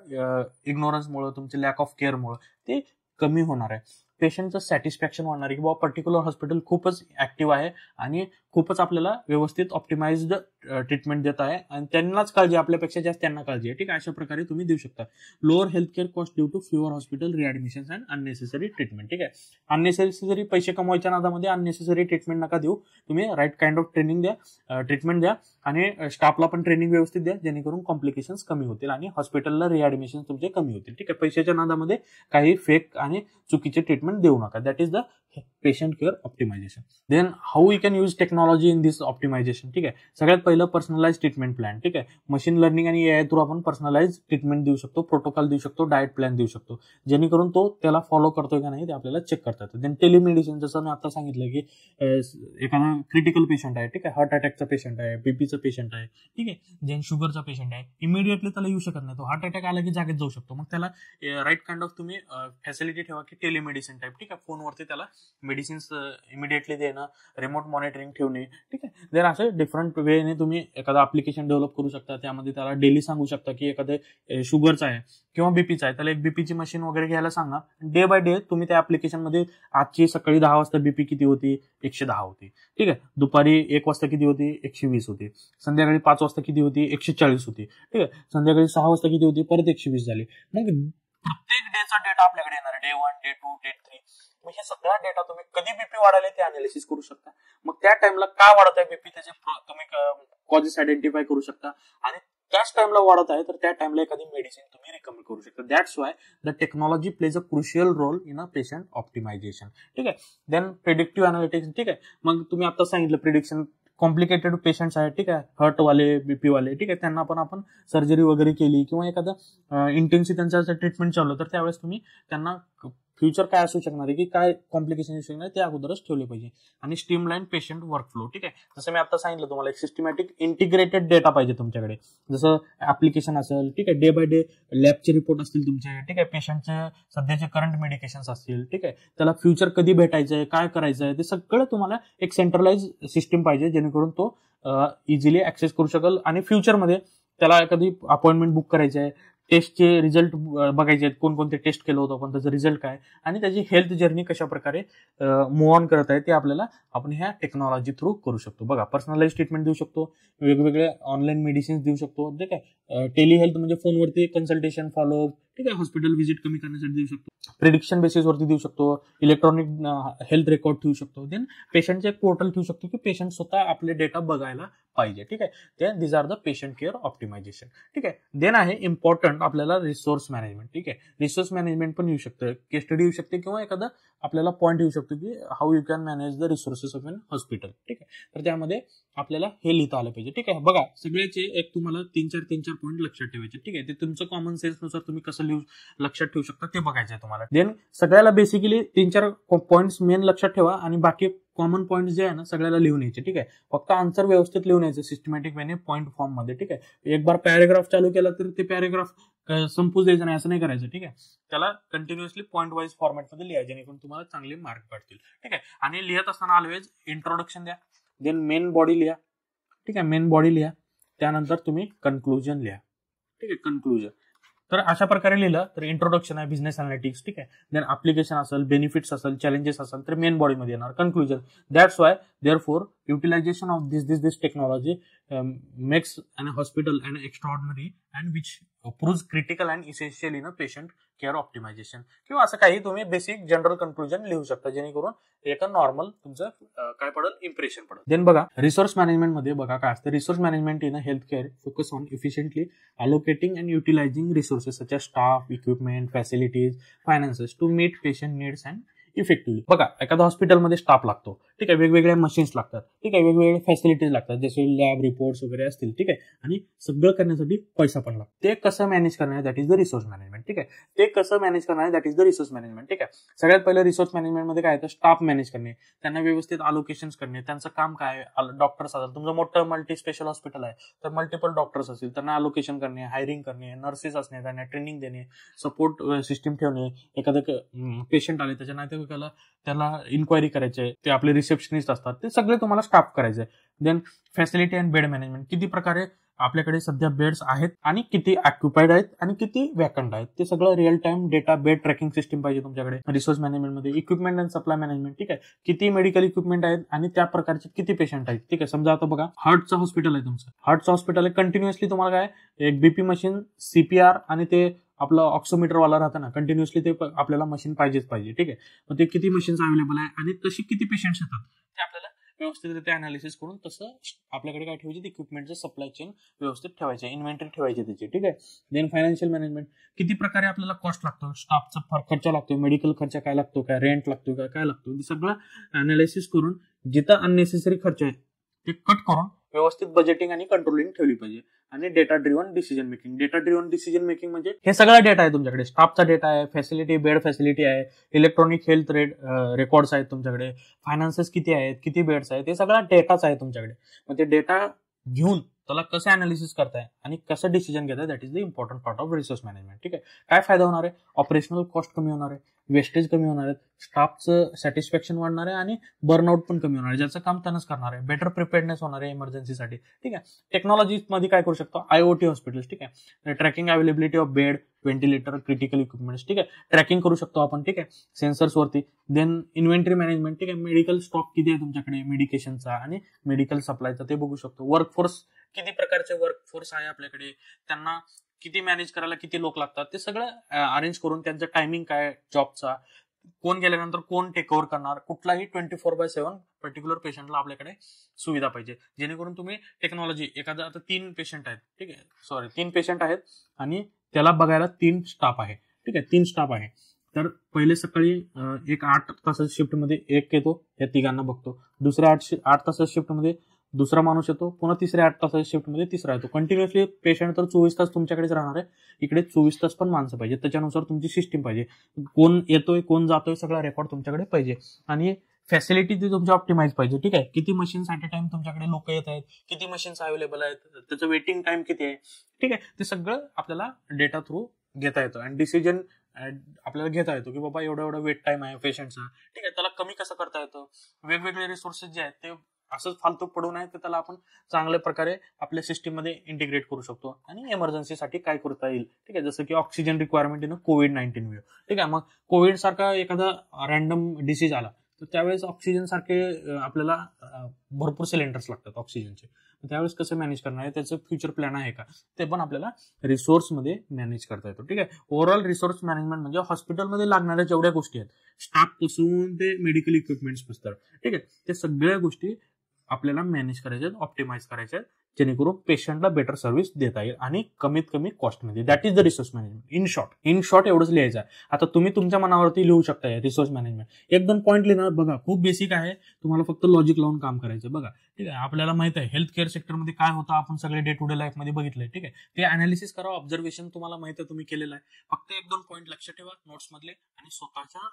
A: इग्नोरन्समुळे, तुमच्या लॅक ऑफ केअरमुळे, ते कमी होणार आहे. पेशंटचं सॅटिस्फॅक्शन वाढणार आहे की बाबा पर्टिक्युलर हॉस्पिटल खूपच ऍक्टिव्ह आहे आणि खूपच आपल्याला व्यवस्थित ऑप्टिमाइज्ड ट्रीटमेंट देत आहे आणि त्यांनाच काळजी, आपल्यापेक्षा जास्त त्यांना काळजी आहे. ठीक आहे. अशा प्रकारे तुम्ही देऊ शकता. Lower health care cost due to fewer hospital readmission and unnecessary treatment. ठीक आहे. अननेसेसरी पैसे कमवायच्या नादामध्ये अननेसेसरी ट्रीटमेंट नका देऊ. तुम्ही राईट काइंड ऑफ ट्रीटमेंट द्या आणि स्टाफला पण ट्रेनिंग व्यवस्थित द्या, जेणेकरून कॉम्प्लिकेशन्स कमी होतील आणि हॉस्पिटलला रिॲडमिशन तुमचे कमी होतील. ठीक आहे. पैशाच्या नादामध्ये काही फेक आणि चुकीचे ट्रीटमेंट देऊ नका. That is the patient care optimisation. Then how you can use technology in this optimisation. ठीक आहे. सगळ्यात पहिलं पर्सनलाइज ट्रीटमेंट प्लॅन. ठीक आहे. मशीन लर्निंग आणि एआय थ्रू आपण पर्सनलाइज ट्रीटमेंट देऊ शकतो, प्रोटोकॉल देऊ शकतो, डाएट प्लॅन देऊ शकतो, जेणेकरून तो त्याला फॉलो करतोय का नाही ते आपल्याला चेक करता येतं. देन टेलिमेडिसिन, जसं मी आता सांगितलं की एखादा क्रिटिकल पेशंट आहे, ठीक आहे, हार्ट अटॅकचा पेशंट आहे, बीपीचा पेशंट आहे, ठीक आहे, देन शुगरचा पेशंट आहे, इमिडिएटली त्याला येऊ शकत नाही, तो हार्ट अटॅक आला की जागेत जाऊ शकतो. मग त्याला राईट काइंड ऑफ तुम्ही फॅसिलिटी ठेवा की टेलिमेडिसिन टाईप. ठीक आहे. फोनवरती त्याला मेडिसिन्स इमिडिएटली देणं, रिमोट मॉनिटरिंग ठेवणे. ठीक आहे. देन असे डिफरंट वेने तुम्ही एखादा ऍप्लिकेशन डेव्हलप करू शकता. त्यामध्ये त्याला डेली सांगू शकता की एखादं शुगरचा आहे किंवा बीपीचा आहे, त्याला एक बीपीची मशीन वगैरे घ्यायला सांगा. डे बाय डे तुम्ही त्या ऍप्लिकेशन मध्ये आजची सकाळी 10 वाजता बीपी किती होती, 110 होती. ठीक आहे. दुपारी 1 वाजता किती होती, 120 होती. संध्याकाळी 5 वाजता किती होती, 140 होती. ठीक आहे. संध्याकाळी 6 वाजता किती होती, परत 120 झाली. मग प्रत्येक डेचा डेटा आपल्याकडे येणार आहे, डे 1, डे 2, डे 3. मग हे सगळा डेटा तुम्ही कधी बीपी वाढाले ते अनालिसिस करू शकता. मग त्या टाइमला का वाढत आहे बीपी, त्याचे तुम्ही कॉजेस आयडेंटिफाय करू शकता आणि त्याच टाइमला वाढत आहे तर त्या टाइमला एखादी मेडिसिन तुम्ही रिकमेंड करू शकता. That's why the technology plays a crucial role in a patient optimisation. ठीक आहे. Then predictive analytics. ठीक आहे. मग तुम्ही आता सांगितलं प्रिडिक्शन, कॉम्प्लिकेटेड पेशंट्स आहेत, ठीक आहे, हार्टवाले, बीपी वाले, ठीक आहे, त्यांना पण आपण सर्जरी वगैरे केली किंवा एखादा इंटेन्सिव्ह त्यांचं ट्रीटमेंट चाललं तर त्यावेळेस तुम्ही त्यांना फ्युचर काय असू शकणार आहे की काय कॉम्प्लिकेशन येऊ शकणार ते अगोदरच ठेवले पाहिजे. आणि स्ट्रीमलाईन पेशंट वर्कफ्लो. ठीक आहे. जसं मी आता सांगितलं तुम्हाला, एक सिस्टमॅटिक इंटिग्रेटेड डेटा पाहिजे तुमच्याकडे, जसं ऍप्लिकेशन असेल, ठीक आहे, डे बाय डे लॅबचे रिपोर्ट असतील तुमचे, ठीक आहे, पेशंटचे सध्याचे करंट मेडिकेशन्स असतील, ठीक आहे, त्याला फ्युचर कधी भेटायचंय, काय करायचंय, ते सगळं तुम्हाला एक सेंट्रलाइज सिस्टीम पाहिजे, जेणेकरून तो इझिली ऍक्सेस करू शकेल आणि फ्युचरमध्ये त्याला एखादी अपॉइंटमेंट बुक करायची आहे, टेस्टचे रिझल्ट बघायचे आहेत, कोणकोणते टेस्ट केलं होतं आपण, त्याचं रिझल्ट काय आणि त्याची हेल्थ जर्नी कशा प्रकारे मूव्ह ऑन करत आहे ते आपल्याला आपण ह्या टेक्नॉलॉजी थ्रू करू शकतो. बघा, पर्सनलाइज ट्रीटमेंट देऊ शकतो, वेगवेगळे ऑनलाईन मेडिसिन्स देऊ शकतो, ठीक आहे, टेलिहेल्थ म्हणजे फोनवरती कन्सल्टेशन, फॉलोअप, ठीक आहे, हॉस्पिटल व्हिजिट कमी करण्यासाठी देऊ शकतो, प्रिडिक्शन बेसिसवरती देऊ शकतो, इलेक्ट्रॉनिक हेल्थ रेकॉर्ड ठेवू शकतो, देन पेशंटचे एक पोर्टल ठेवू शकतो की पेशंट स्वतः आपले डेटा बघायला पाहिजे. ठीक आहे. Then these are the patient care optimisation. ठीक आहे. देन आहे इम्पॉर्टंट आपल्याला रिसोर्स मॅनेजमेंट. ठीक आहे. रिसोर्स मॅनेजमेंट पण येऊ शकतं, केस स्टडी येऊ शकते किंवा एखादा आपल्याला पॉईंट येऊ शकतो की how you can manage the resources of an hospital. ठीक आहे. तर त्यामध्ये आपल्याला हे लिहिता आलं पाहिजे. ठीक आहे. बघा, सगळ्याचे एक तुम्हाला 3-4 पॉईंट लक्षात ठेवायचे. ठीक आहे. ते तुमचं कॉमन सेन्सनुसार तुम्ही कसं लक्षात ठेवू शकता ते बघायचं आहे तुम्हाला. देन सगळ्याला बेसिकली 3-4 पॉईंट्स मेन लक्षात ठेवा आणि बाकी कॉमन पॉईंट जे आहे ना सगळ्याला लिहून यायचे. ठीक आहे. फक्त आन्सर व्यवस्थित लिहून यायचं सिस्टमॅटिक वेने पॉईंट फॉर्म मध्ये. ठीक आहे. एक बार पॅरेग्राफ चालू केला तर ते पॅरेग्राफ संपूच द्यायचं नाही, असं नाही करायचं. ठीक आहे. त्याला कंटिन्युअसली पॉईंट वाईज फॉर्मॅटमध्ये लिहा, जेणेकरून तुम्हाला चांगले मार्क पडतील. ठीक आहे. आणि लिहत असताना ऑलवेज इंट्रोडक्शन द्या, देन मेन बॉडी लिहा. ठीक आहे. मेन बॉडी लिहा, त्यानंतर तुम्ही कन्क्लुजन लिहा. ठीक आहे. कन्क्लुजन तर अशा प्रकारे लिहिलं तर इंट्रोडक्शन आहे बिझनेस अनालिटिक्स, ठीक आहे. देन ऍप्लिकेशन असेल, बेनिफिट्स असेल, चॅलेंजेस असेल, तर मेन बॉडीमध्ये येणार conclusion. That's why therefore utilisation of this technology makes an hospital and extraordinary and which proves critical and essential in a patient care optimisation, किंवा असं काही तुम्ही बेसिक जनरल कन्क्लुजन लिहू शकता, जेणेकरून एका नॉर्मल तुमचं काय पडेल, इम्प्रेशन पडेल. देन बघा रिसोर्स मॅनेजमेंट मध्ये बघा काय असतं. Resource management in health care focus on efficiently allocating and utilizing resources such as staff, equipment, facilities, finances to meet patient needs and effectively. बघा एखाद्या हॉस्पिटलमध्ये स्टाफ लागतो, ठीक आहे, वेगवेगळ्या मशीन्स लागतात, ठीक आहे, वेगवेगळे फॅसिलिटीज लागतात, जसे लॅब रिपोर्ट्स वगैरे असतील, ठीक आहे, आणि सगळं करण्यासाठी पैसा पण लागतो. ते कसं मॅनेज करणार, that is the resource management, ठीक आहे. ते कसं मॅनेज करणार, that is the resource management, ठीक आहे. सगळ्यात पहिलं रिसोर्स मॅनेजमेंटमध्ये काय येतं, स्टाफ मॅनेज करणे, त्यांना व्यवस्थित अलोकेशन्स करणे, त्यांचं काम काय, डॉक्टर्स असेल, तुमचं मोठं मल्टी स्पेशल हॉस्पिटल आहे तर मल्टिपल डॉक्टर्स असतील, त्यांना अलोकेशन करणे, हायरिंग करणे, नर्सेस असणे, त्यांना ट्रेनिंग देणे, सपोर्ट सिस्टीम ठेवणे, एखादं पेशंट आले त्याच्या नातेवाईकाला त्याला इन्क्वायरी करायचे, ते आपले रिसेप्शनिस्ट असतात, ते सगळे तुम्हाला स्टाफ करायचे. Then facility and bed management, किती प्रकारे आपल्याकडे सध्या बेड्स आहेत आणि किती ऑक्युपाईड आहेत आणि किती वॅकंट आहेत, ते सगळं real time data bed tracking system पाहिजे तुमच्याकडे. रिसोर्स मॅनेजमेंटमध्ये इक्विपमेंट अँड सप्लाय मॅनेजमेंट, ठीक आहे, किती मेडिकल इक्विपमेंट आहेत आणि त्या प्रकारचे किती पेशंट आहेत, ठीक आहे. समजा आता बघा हार्टचं हॉस्पिटल आहे तुमचं, हार्टचं हॉस्पिटल आहे, कंटिन्युअसली तुम्हाला काय एक बीपी मशीन, सीपीआर आणि ते आपलं ऑक्सिमीटर वाला राहतं ना, कंटिन्युअसली ते आपल्याला मशीन पाहिजेच पाहिजे, ठीक आहे. मग ते किती मशीन्स अवेलेबल आहे आणि तशी किती पेशंट्स येतात ते आपल्याला व्यवस्थितरित्या अनालिसिस करून तसं आपल्याकडे काय ठेवायचे, इक्विपमेंटचं सप्लाय चेन व्यवस्थित ठेवायचे, इन्व्हेंटरी ठेवायची त्याची, ठीक आहे. देन फायनान्शियल मॅनेजमेंट, किती प्रकारे आपल्याला कॉस्ट लागतो, स्टाफचा खर्च लागतो, मेडिकल खर्च काय लागतो, काय रेंट लागतो, काय लागतो, सगळं अनालिसिस करून जिथं अननेसेसरी खर्च आहे ते कट करून व्यवस्थित बजेटिंग आणि कंट्रोलिंग ठेवली पाहिजे. आणि data driven decision making, data driven decision making म्हणजे हे सगळा डेटा आहे तुमच्याकडे, स्टाफचा डेटा आहे, फॅसिलिटी, बेड फॅसिलिटी आहे, इलेक्ट्रॉनिक हेल्थ रेकॉर्ड्स आहेत तुमच्याकडे, फायनान्सेस किती आहेत, किती बेड्स आहेत, हे सगळा डेटाच आहे तुमच्याकडे. मग ते डेटा घेऊन त्याला कसं अनालिसिस करताय आणि कसं डिसिजन घेताय, that is the important part of resource management, ठीक आहे. काय फायदा होणार आहे, ऑपरेशनल कॉस्ट कमी होणार आहे, वेस्टेज कमी होणार आहे, स्टाफचं सॅटिस्फॅक्शन वाढणार आहे आणि बर्नआउट पण कमी होणार आहे, ज्याचं काम त्यांनाच करणार आहे, बेटर प्रिपेअरनेस होणार आहे इमर्जन्सीसाठी, ठीक आहे. टेक्नॉलॉजी मध्ये काय करू शकतो, आयओटी हॉस्पिटल्स, ठीक आहे, tracking availability of bed, ventilator, critical equipments, ठीक आहे, ट्रॅकिंग करू शकतो आपण, ठीक आहे, सेन्सर्स वरती. देन इन्व्हेंटरी मॅनेजमेंट, ठीक आहे, मेडिकल स्टॉक किती आहे तुमच्याकडे, मेडिकेशनचा आणि मेडिकल सप्लायचा ते बघू शकतो. वर्कफोर्स, किती प्रकारचे वर्कफोर्स आहे आपल्याकडे, त्यांना किती मॅनेज करायला किती लोक लागतात, ते सगळं अरेंज करून त्यांचं टायमिंग काय जॉबचा, कोण गेल्यानंतर कोण टेक ओव्हर करणार, कुठलाही 24/7 पर्टिक्युलर पेशंटला आपल्याकडे सुविधा पाहिजे, जेणेकरून तुम्ही टेक्नॉलॉजी, एखादा आता 3 पेशंट आहेत, ठीक आहे, 3 पेशंट आहेत आणि त्याला बघायला 3 स्टाफ आहे, ठीक आहे, 3 स्टाफ आहे. तर पहिले सकाळी एक 8 तासाच्या शिफ्टमध्ये एक येतो, या तिघांना बघतो, दुसऱ्या 8 तासाच्या शिफ्टमध्ये दुसरा माणूस येतो, पुन्हा तिसऱ्या 8 तासाच्या शिफ्टमध्ये तिसरा येतो. कंटिन्युअसली पेशंट तर 24 तास तुमच्याकडेच राहणार आहे, इकडे 24 तास पण माणसं पाहिजे, त्याच्यानुसार तुमची सिस्टीम पाहिजे, कोण येतोय कोण जातोय सगळा रेकॉर्ड तुमच्याकडे पाहिजे. आणि फॅसिलिटी ती तुमची ऑप्टिमाइज पाहिजे, ठीक आहे, किती मशीन्स ॲट अ टाइम तुमच्याकडे लोक येत आहेत, किती मशीन्स अवेलेबल आहेत, त्याचं वेटिंग टाइम किती आहे, ठीक आहे, ते सगळं आपल्याला डेटा थ्रू घेता येतं आणि डिसिजन आपल्याला घेता येतो की बाबा एवढा एवढा वेट टाइम आहे पेशंटचा, ठीक आहे, त्याला कमी कसं करता येतं. वेगवेगळे रिसोर्सेस जे आहेत ते असंच फालतू पडू नये, तर त्याला आपण चांगल्या प्रकारे आपल्या सिस्टीममध्ये इंटिग्रेट करू शकतो आणि इमर्जन्सीसाठी काय करता येईल, ठीक आहे, जसं की oxygen requirement in covid wave, ठीक आहे. मग कोविड सारखा एखादा रॅन्डम डिसीज आला तर त्यावेळेस ऑक्सिजन सारखे आपल्याला भरपूर सिलेंडर्स लागतात ऑक्सिजनचे, त्यावेळेस कसं मॅनेज करणार आहे, त्याचं फ्युचर प्लॅन आहे का, ते पण आपल्याला रिसोर्समध्ये मॅनेज करता येतो, ठीक आहे. ओव्हरऑल रिसोर्स मॅनेजमेंट म्हणजे हॉस्पिटलमध्ये लागणाऱ्या जेवढ्या गोष्टी आहेत, स्टाफ पासून ते मेडिकल इक्विपमेंट्स पुस्तक, ठीक आहे, ते सगळ्या गोष्टी आपल्याला मॅनेज करायचे, ऑप्टिमाइज करायचे, जेणेकरून पेशंटला बेटर सर्व्हिस देता येईल आणि कमीत कमी कॉस्टमध्ये. That is the resource management in short एवढंच लिहायचं आहे. आता तुम्ही तुमच्या मनावरती लिहू शकता रिसोर्स मॅनेजमेंट, 1-2 पॉईंट लिहिणार, बघा खूप बेसिक आहे, तुम्हाला फक्त लॉजिक लावून काम करायचं. बघा, ठीक आहे, आपल्याला माहित आहे हेल्थ केअर सेक्टरमध्ये काय होतं, आपण सगळे डे टू डे लाईफ मध्ये बघितलंय, ठीक आहे, ते अनालिसिस करा, ऑब्झर्वेशन तुम्हाला माहित आहे, तुम्ही केलेलं आहे, फक्त 1-2 पॉईंट लक्षात ठेवा नोट्स मधले आणि स्वतःच्या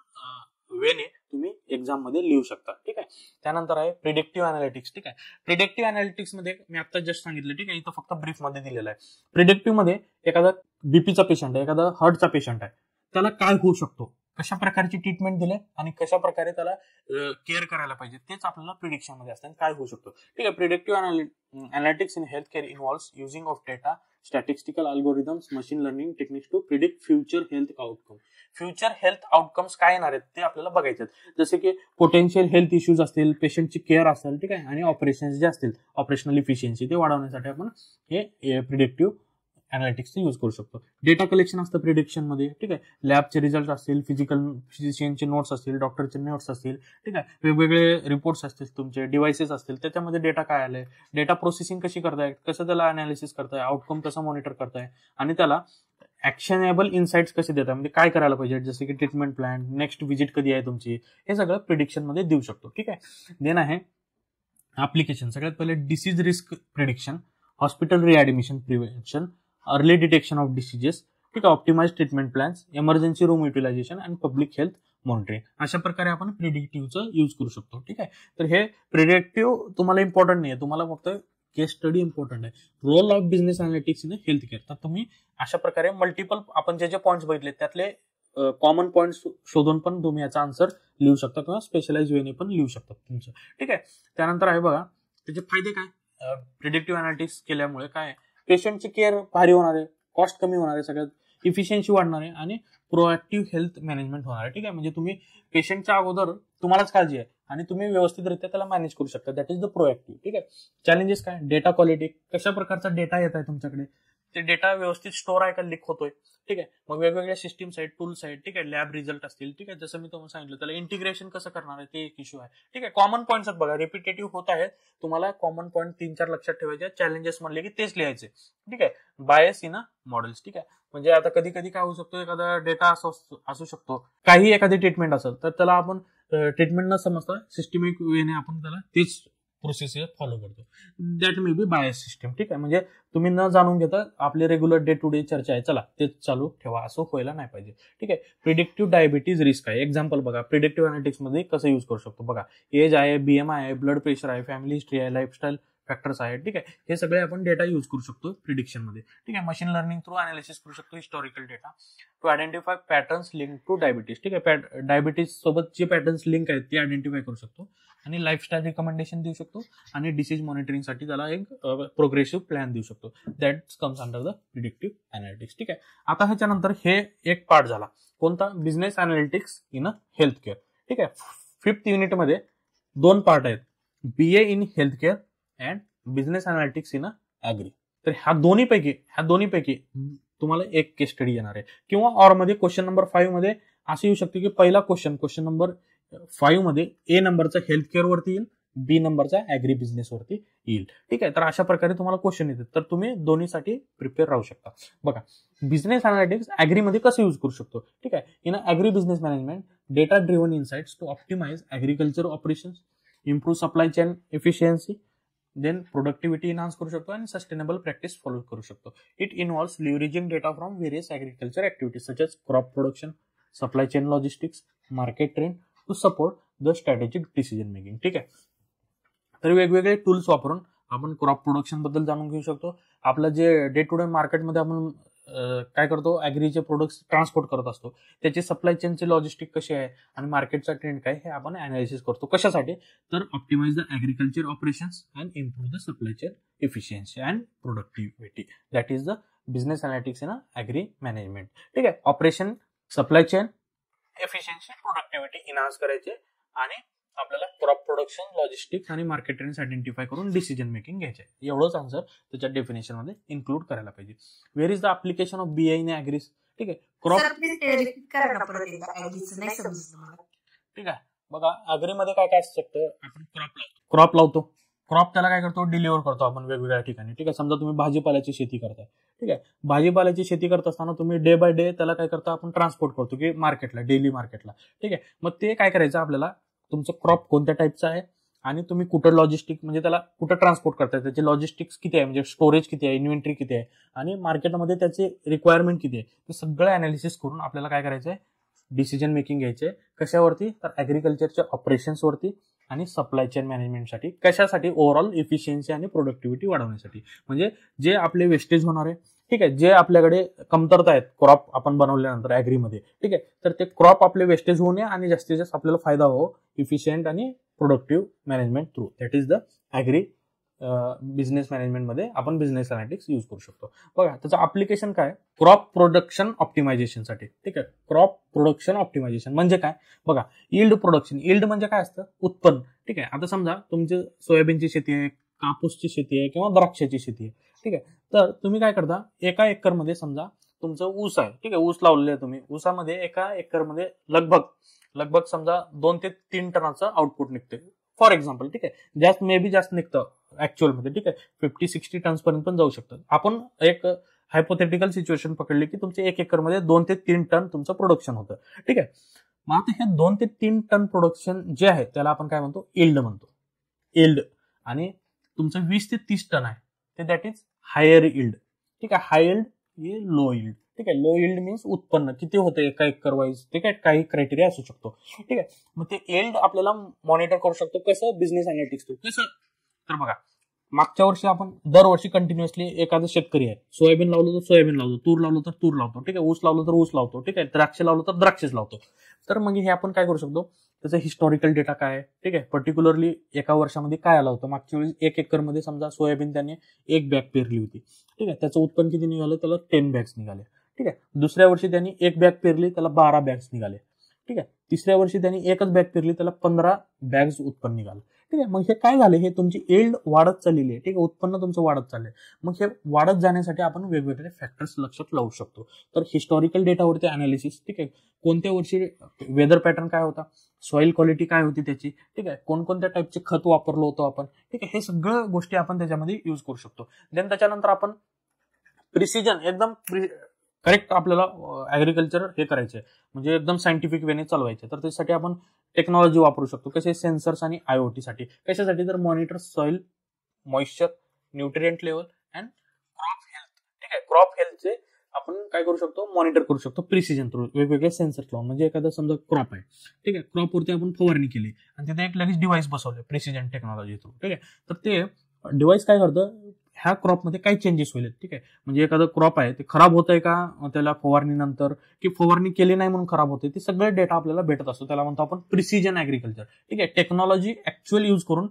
A: वेने तुम्ही एक्झाम मध्ये लिहू शकता, ठीक आहे. त्यानंतर आहे प्रिडिक्टिव्ह अनालिटिक्स, ठीक आहे. प्रिडिक्टिव्ह अनालिटिक्स मध्ये मी आता जस्ट सांगितलं, ठीक आहे, इथं फक्त ब्रीफ मध्ये दिलेलं आहे. प्रिडिक्टिव्ह मध्ये एखादा बीपीचा पेशंट आहे, एखादा हार्टचा पेशंट आहे, त्याला काय होऊ शकतो, कशा प्रकारची ट्रीटमेंट दिले आणि कशा प्रकारे त्याला केअर करायला पाहिजे, तेच आपल्याला प्रिडिक्शन मध्ये असतं, काय होऊ शकतो, ठीक आहे. Predictive analytics in health care involves using of data, statistical algorithms, machine learning techniques to predict future health outcome. Future health outcomes काय येणार आहेत ते आपल्याला बघायचे आहेत. जसे की पोटेन्शियल हेल्थ इश्यूज असतील, पेशंटची केअर असेल, ठीक आहे, आणि ऑपरेशन्स जे असतील, ऑपरेशनल इफिशियन्सी ते वाढवण्यासाठी आपण हे प्रिडिक्टिव्ह अनालिटिक्सचा यूज करू शकतो. डेटा कलेक्शन असतं प्रिडिक्शन मध्ये, ठीक आहे. लॅबचे रिझल्ट असतील, फिजिशियनचे नोट्स असतील, डॉक्टरचे नोट्स असतील, ठीक आहे. वेगवेगळे रिपोर्ट्स असतील, तुमचे डिव्हाइसेस असतील, त्याच्यामध्ये डेटा काय आले, डेटा प्रोसेसिंग कशी करताय, कसं त्याला अनालिसिस करताय, आउटकम कसं मॉनिटर करताय, आणि त्याला ऍक्शनेबल इन्साइट्स कसे देतात, म्हणजे काय करायला पाहिजे, जसे की ट्रीटमेंट प्लॅन, नेक्स्ट व्हिजिट कधी आहे तुमची, हे सगळं प्रिडिक्शन मध्ये देऊ शकतो. ठीक आहे. देन आहे ऍप्लिकेशन. सगळ्यात पहिले disease risk prediction, hospital readmission prevention, early detection of diseases, ठीक आहे, optimise treatment plans, emergency room utilisation and public health monitoring. अशा प्रकारे आपण प्रिडिक्टिव्हचं यूज करू शकतो. ठीक आहे. तर हे प्रिडिक्टिव्ह तुम्हाला इम्पॉर्टंट नाही आहे, तुम्हाला फक्त केस स्टडी इम्पॉर्टंट आहे. Role of business analytics in health care. तर तुम्ही अशा प्रकारे मल्टिपल आपण जे पॉईंट्स बघितले त्यातले कॉमन पॉईंट्स शोधून पण तुम्ही याचा आन्सर लिहू शकता किंवा स्पेशलाइज वेने पण लिहू शकता तुमचं. ठीक आहे. त्यानंतर आहे बघा त्याचे फायदे काय. प्रिडिक्टिव्ह अनालिटिक्स केल्यामुळे काय, पेशंटची केअर भारी होणार आहे, कॉस्ट कमी होणार आहे, सगळ्यात इफिशियन्सी वाढणार आहे, आणि प्रोएक्टिव्ह हेल्थ मॅनेजमेंट होणार आहे. ठीक आहे. म्हणजे तुम्ही पेशंटच्या अगोदर तुम्हालाच काळजी आहे आणि तुम्ही व्यवस्थितरित्या त्याला मॅनेज करू शकता. That is the proactive. ठीक आहे. चॅलेंजेस काय, डेटा क्वालिटी, कशा प्रकारचा डेटा येत आहे तुमच्याकडे, ते डेटा व्यवस्थित स्टोअर आहे का लीक होतोय. ठीक आहे. मग वेगवेगळ्या सिस्टीम्स आहेत, टूल्स आहेत, ठीक आहे, लॅब रिझल्ट असतील, ठीक आहे, जसं मी तुम्हाला सांगितलं त्याला इंटिग्रेशन कसं करणार आहे ते एक इश्यू आहे. ठीक आहे. कॉमन पॉईंट्स आहेत बघा, रिपिटेटिव्ह होत आहेत, तुम्हाला कॉमन पॉईंट 3-4 लक्षात ठेवायचे. चॅलेंजेस म्हणले की तेच लिहायचे. ठीक आहे. Bias in a models. ठीक आहे. म्हणजे आता कधी कधी काय होऊ शकतो, एखादा डेटा असू शकतो, काही एखादी ट्रीटमेंट असेल तर त्याला आपण ट्रीटमेंट न समजता सिस्टमिक वेने आपण त्याला तेच प्रोसेस फॉलो करतो. That may be bias system. ठीक आहे. म्हणजे तुम्ही न जाणून घेता आपले रेग्युलर डे टू डे चर्चा आहे, चला तेच चालू ठेवा, असं व्हायला नाही पाहिजे. ठीक आहे. प्रिडिक्टिव्ह डायबिटीज रिस्क आहे. एक्झाम्पल बघा, प्रिडिक्टिव्ह अनालिटिक्स मध्ये कसं यूज करू शकतो बघा. एज आहे, BMI आहे, ब्लड प्रेशर आहे, फॅमिली हिस्ट्री आहे, लाईफस्टाईल फॅक्टर्स आहेत. ठीक आहे. हे सगळे आपण डेटा यूज करू शकतो प्रिडिक्शन मध्ये. ठीक आहे. मशीन लर्निंग थ्रू अनालिसिस करू शकतो historical data to identify patterns link to diabetes. ठीक आहे. डायबिटीज सोबत जे पॅटर्न्स लिंक आहेत ते आयडेंटिफाय करू शकतो, आणि लाईफस्टाईल रिकमेंडेशन देऊ शकतो, आणि डिसीज मॉनिटरिंगसाठी त्याला एक प्रोग्रेसिव्ह प्लॅन देऊ शकतो. That comes under the predictive analytics. ठीक आहे. आता ह्याच्यानंतर हे एक पार्ट झाला कोणता, business analytics in health care. ठीक आहे. 5th युनिटमध्ये 2 पार्ट आहेत, BA in health care and business analytics in agri. तर ह्या दोन्हीपैकी तुम्हाला एक केस स्टडी येणार आहे, किंवा ऑर मध्ये क्वेश्चन नंबर 5 मध्ये असं येऊ शकते की पहिला क्वेश्चन नंबर 5 मध्ये A नंबरचा हेल्थ केअर वरती येईल, B नंबरचा ऍग्री बिझनेस वरती येईल. ठीक आहे. तर अशा प्रकारे तुम्हाला क्वेश्चन येतात, तर तुम्ही दोन्हीसाठी प्रिपेअर राहू शकता. बघा, बिझनेस अनालिटिक्स ऍग्री मध्ये कसं यूज करू शकतो. ठीक आहे. In agri business management, data driven insights to optimise agriculture operations, improve supply chain efficiency, then productivity enhance करू शकतो, आणि सस्टेनेबल प्रॅक्टिस फॉलो करू शकतो. It involves leveraging data from various agriculture activities such as crop production, supply chain logistics, market trend to support the strategic decision making. ठीक आहे. तर वेगवेगळे tools वापरून आपण क्रॉप प्रोडक्शन बद्दल जाणून घेऊ शकतो. आपलं जे डे टू डे मार्केटमध्ये आपण काय करतो, ऍग्रीचे प्रोडक्ट्स ट्रान्सपोर्ट करत असतो, त्याची सप्लाय चेनचे लॉजिस्टिक कशी आहे आणि मार्केटचा ट्रेंड काय, हे आपण अनालिसिस करतो. कशासाठी, तर optimise the agriculture operations and improve the supply chain efficiency and productivity. That is the business analytics in agri management. ठीक आहे. Operation, supply chain efficiency, productivity enhance करायचे, आणि आपल्याला क्रॉप प्रोडक्शन, लॉजिस्टिक्स आणि मार्केट ट्रेंड्स आयडेंटिफाय करून decision making घ्यायचे. एवढंच answer त्याच्या डेफिनेशन मध्ये इन्क्लूड करायला पाहिजे. Where is the application of BA in agri. ठीक आहे. क्रॉप, ठीक आहे. बघा, ऍग्री मध्ये काय काय असू शकतं, आपण क्रॉप लावतो. क्रॉप त्याला काय करतो, डिलिव्हर करतो आपण वेगवेगळ्या ठिकाणी. ठीक आहे. समजा तुम्ही भाजीपाल्याची शेती करताय. ठीक आहे. भाजीपाल्याची शेती करत असताना तुम्ही डे बाय डे त्याला काय करता, आपण ट्रान्सपोर्ट करतो की मार्केटला, डेली मार्केटला. ठीक आहे. मग ते काय करायचं आपल्याला, तुमचं क्रॉप कोणत्या टाईपचं आहे आणि तुम्ही कुठं लॉजिस्टिक, म्हणजे त्याला कुठं ट्रान्सपोर्ट करताय, त्याचे लॉजिस्टिक्स किती आहे, म्हणजे स्टोरेज किती आहे, इन्व्हेंटरी किती आहे, आणि मार्केटमध्ये त्याचे रिक्वायरमेंट किती आहे, ते सगळं अनालिसिस करून आपल्याला काय करायचंय, डिसिजन मेकिंग घ्यायचे. कशावरती, तर ऍग्रीकल्चरच्या ऑपरेशन्स वरती आणि सप्लाय चेन मॅनेजमेंटसाठी. कशासाठी, ओव्हरऑल इफिशियन्सी आणि प्रोडक्टिव्हिटी वाढवण्यासाठी. म्हणजे जे आपले वेस्टेज होणार आहे, ठीक आहे, जे आपल्याकडे कमतरता आहेत क्रॉप आपण बनवल्यानंतर ऍग्रीमध्ये, ठीक आहे, तर ते क्रॉप आपले वेस्टेज होऊ नये आणि जास्तीत जास्त आपल्याला फायदा हो, इफिशियंट आणि productive management through. That is the agri business मॅनेजमेंटमध्ये आपण बिझनेस अनालिटिक्स यूज करू शकतो. बघा त्याचं ऍप्लिकेशन काय, क्रॉप प्रोडक्शन ऑप्टिमायझेशनसाठी. ठीक आहे, क्रॉप प्रोडक्शन ऑप्टिमायझेशन म्हणजे काय बघा, यील्ड प्रोडक्शन. यील्ड म्हणजे काय असतं, उत्पन्न. ठीक आहे, आता समजा तुमची सोयाबीनची शेती आहे, कापूसची शेती आहे किंवा द्राक्षाची शेती आहे. ठीक आहे, तर तुम्ही काय करता, एका एकरमध्ये समजा तुमचं ऊस आहे. ठीक आहे, ऊस लावलेलं आहे तुम्ही. ऊसामध्ये एका एकरमध्ये लगभग समजा 2 ते 3 टनाचं आउटपुट निघते फॉर एक्झाम्पल. ठीक आहे, जास्त निघतं ऍक्च्युअल मध्ये. ठीक आहे, 50-60 टन्स पर्यंत पण जाऊ शकतं. आपण एक हायपोथेटिकल सिच्युएशन पकडली की तुमचे 1 एकरमध्ये 2 ते 3 टन तुमचं प्रोडक्शन होतं. ठीक आहे, मग आता हे 2 ते 3 टन प्रोडक्शन जे आहे त्याला आपण काय म्हणतो, यील्ड म्हणतो. यील्ड. आणि तुमचं 20 ते 30 टन आहे ते दॅट इज हायर यील्ड. ठीक आहे, हाय यील्ड हे लो यील्ड. ठीक आहे, लो यील्ड मीन्स उत्पन्न किती होतं एका एकर वाईज. ठीक आहे, काही क्रायटेरिया असू शकतो. ठीक आहे, मग ते यील्ड आपल्याला मॉनिटर करू शकतो कसं, बिझनेस अनालिटिक्स थ्रू. कसं तर बघा, मागच्या वर्षी आपण दरवर्षी कंटिन्युअसली एखादा शेतकरी आहे, सोयाबीन लावलं तर सोयाबीन लावतो, तूर लावलं तर तूर लावतो. ठीक आहे, ऊस लावलं तर ऊस लावतो. ठीक आहे, द्राक्ष लावलं तर द्राक्षच लावतो. तर मग हे आपण काय करू शकतो, त्याचा हिस्टॉरिकल डेटा काय आहे. ठीक आहे, पर्टिक्युलरली एका वर्षामध्ये काय आलं होतं. मागच्या वेळी 1 एकरमध्ये समजा सोयाबीन त्याने 1 बॅग पेरली होती. ठीक आहे, त्याचं उत्पन्न किती निघालं, त्याला 10 बॅग्स निघाले. ठीक आहे, दुसऱ्या वर्षी त्यांनी 1 बॅग पेरली, त्याला 12 बॅग्स निघाले. ठीक आहे, तिसऱ्या वर्षी त्यांनी 1च बॅग पेरली, त्याला 15 बॅग्स उत्पन्न निघालं. ठीक आहे, मग हे काय झाले, हे तुमची यील्ड वाढत चाललेली आहे. ठीक आहे, उत्पन्न तुमचं वाढत चाललंय. मग हे वाढत जाण्यासाठी आपण वेगवेगळे फॅक्टर्स लक्षात लावू शकतो. तर हिस्टॉरिकल डेटावरती अनालिसिस. ठीक आहे, कोणत्या वर्षी वेदर पॅटर्न काय होता, सॉइल क्वालिटी काय होती त्याची. ठीक आहे, कोणकोणत्या टाईपचे खत वापरलो होतो आपण. ठीक आहे, हे सगळं गोष्टी आपण त्याच्यामध्ये युज करू शकतो. देन त्याच्यानंतर आपण प्रिसिजन, एकदम करेक्ट आपल्याला ऍग्रिकल्चर हे करायचे म्हणजे एकदम सायंटिफिक वेने चालवायचे. तर त्यासाठी आपण टेक्नॉलॉजी वापरू शकतो. कसे, सेन्सर्स आणि आयओटी साठी. कशासाठी, तर monitor soil moisture, nutrient level and crop health. ठीक आहे, क्रॉप हेल्थचे आपण काय करू शकतो, मॉनिटर करू शकतो प्रिसिजन थ्रू, वेगवेगळे सेन्सर्स लावून. म्हणजे एखादा समजा क्रॉप आहे. ठीक आहे, क्रॉपवरती आपण फवारणी केली आणि तिथे एक लगेच डिव्हाइस बसवले प्रिसिजन टेक्नॉलॉजी थ्रू. ठीक आहे, तर ते डिव्हाइस काय करतं, ह्या क्रॉपमध्ये काय चेंजेस होईल. ठीक आहे, म्हणजे एखादं क्रॉप आहे ते खराब होतंय का त्याला फवारणीनंतर, की फवारणी केली नाही म्हणून खराब होते, ते सगळे डेटा आपल्याला भेटत असतो. त्याला म्हणतो आपण प्रिसिजन ऍग्रिकल्चर. ठीक आहे, टेक्नॉलॉजी ऍक्च्युअल यूज करून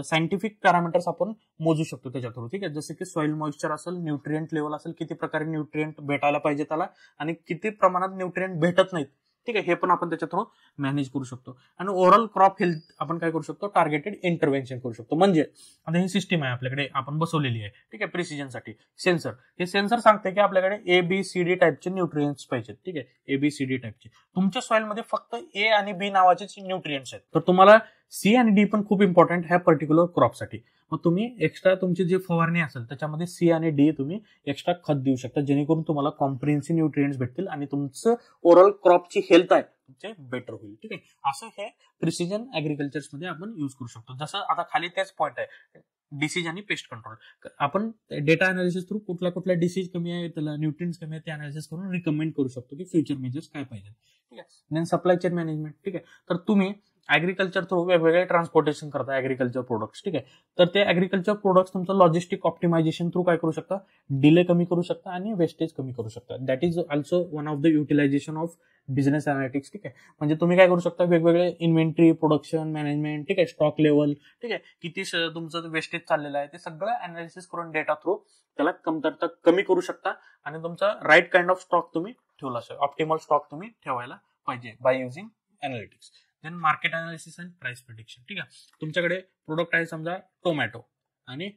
A: सायंटिफिक पॅरामीटर्स आपण मोजू शकतो त्याच्या थ्रू. ठीक आहे, जसे की सॉइल मॉइश्चर असेल, न्यूट्रिएंट लेवल असेल, किती प्रकारे न्यूट्रिएंट भेटायला पाहिजे त्याला आणि किती प्रमाणात न्यूट्रिएंट भेटत नाहीत. ठीक आहे, हे पण आपण त्याच्या थ्रू मॅनेज करू शकतो. आणि ओव्हरऑल क्रॉप हेल्थ आपण काय करू शकतो, टार्गेटेड इंटरव्हेन्शन करू शकतो. म्हणजे आता ही सिस्टीम आहे आपल्याकडे, आपण बसवलेली आहे. ठीक आहे, प्रिसिजनसाठी सेन्सर. हे सेन्सर सांगते की आपल्याकडे ABCD टाईपचे न्यूट्रिएंट्स पाहिजेत. ठीक आहे, ABCD टाईपचे. तुमच्या सॉइलमध्ये फक्त A आणि B नावाचेच न्यूट्रिएंट्स आहेत. तर तुम्हाला C आणि D पण खूप इम्पॉर्टंट ह्या पर्टिक्युलर क्रॉपसाठी. मग तुम्ही एक्स्ट्रा तुमची जी फवारणी असेल त्याच्यामध्ये C आणि D तुम्ही एक्स्ट्रा खत देऊ शकता, जेणेकरून तुम्हाला कॉम्प्रिहेन्सिव्ह न्यूट्रिएंट्स भेटतील आणि तुमचं ओव्हरऑल क्रॉपची हेल्थ आहे तुमचे बेटर होईल. ठीक आहे, असं हे प्रिसिजन ऍग्रिकल्चर्स मध्ये आपण युज करू शकतो. जसं आता खाली तेच पॉईंट आहे, डिसीज आणि पेस्ट कंट्रोल. आपण डेटा अनालिसिस थ्रू कुठला डिसीज कमी आहे, त्याला न्यूट्रिएंट्स कमी आहे, ते अनालिसिस करून रिकमेंड करू शकतो की फ्युचर मेजर्स काय पाहिजे. ठीक आहे, देन सप्लाय चेन मॅनेजमेंट. ठीक आहे, तर तुम्ही ऍग्रिकल्चर थ्रू वेगवेगळे ट्रान्सपोर्टेशन करता ऍग्रिकल्चर प्रोडक्ट्स. ठीक आहे, तर ते ऍग्रिकल्चर प्रोडक्ट्स तुमचं लॉजिस्टिक ऑप्टिमायझेशन थ्रू काय करू शकता, डिले कमी करू शकता आणि वेस्टेज कमी करू शकता. That is also one of the utilisation of business analytics. ठीक आहे, म्हणजे तुम्ही काय करू शकता, वेगवेगळे इन्व्हेंटरी, प्रोडक्शन मॅनेजमेंट. ठीक आहे, स्टॉक लेवल. ठीक आहे, किती तुमचं वेस्टेज चाललेलं आहे ते सगळं अनालिसिस करून डेटा थ्रू त्याला कमतरता कमी करू शकता आणि तुमचा राईट काइंड ऑफ स्टॉक तुम्ही ठेवला असेल, ऑप्टिमल स्टॉक तुम्ही ठेवायला पाहिजे by using analytics. Then market analysis and price prediction. ठीक आहे, तुमच्याकडे प्रोडक्ट आहे समजा टोमॅटो आणि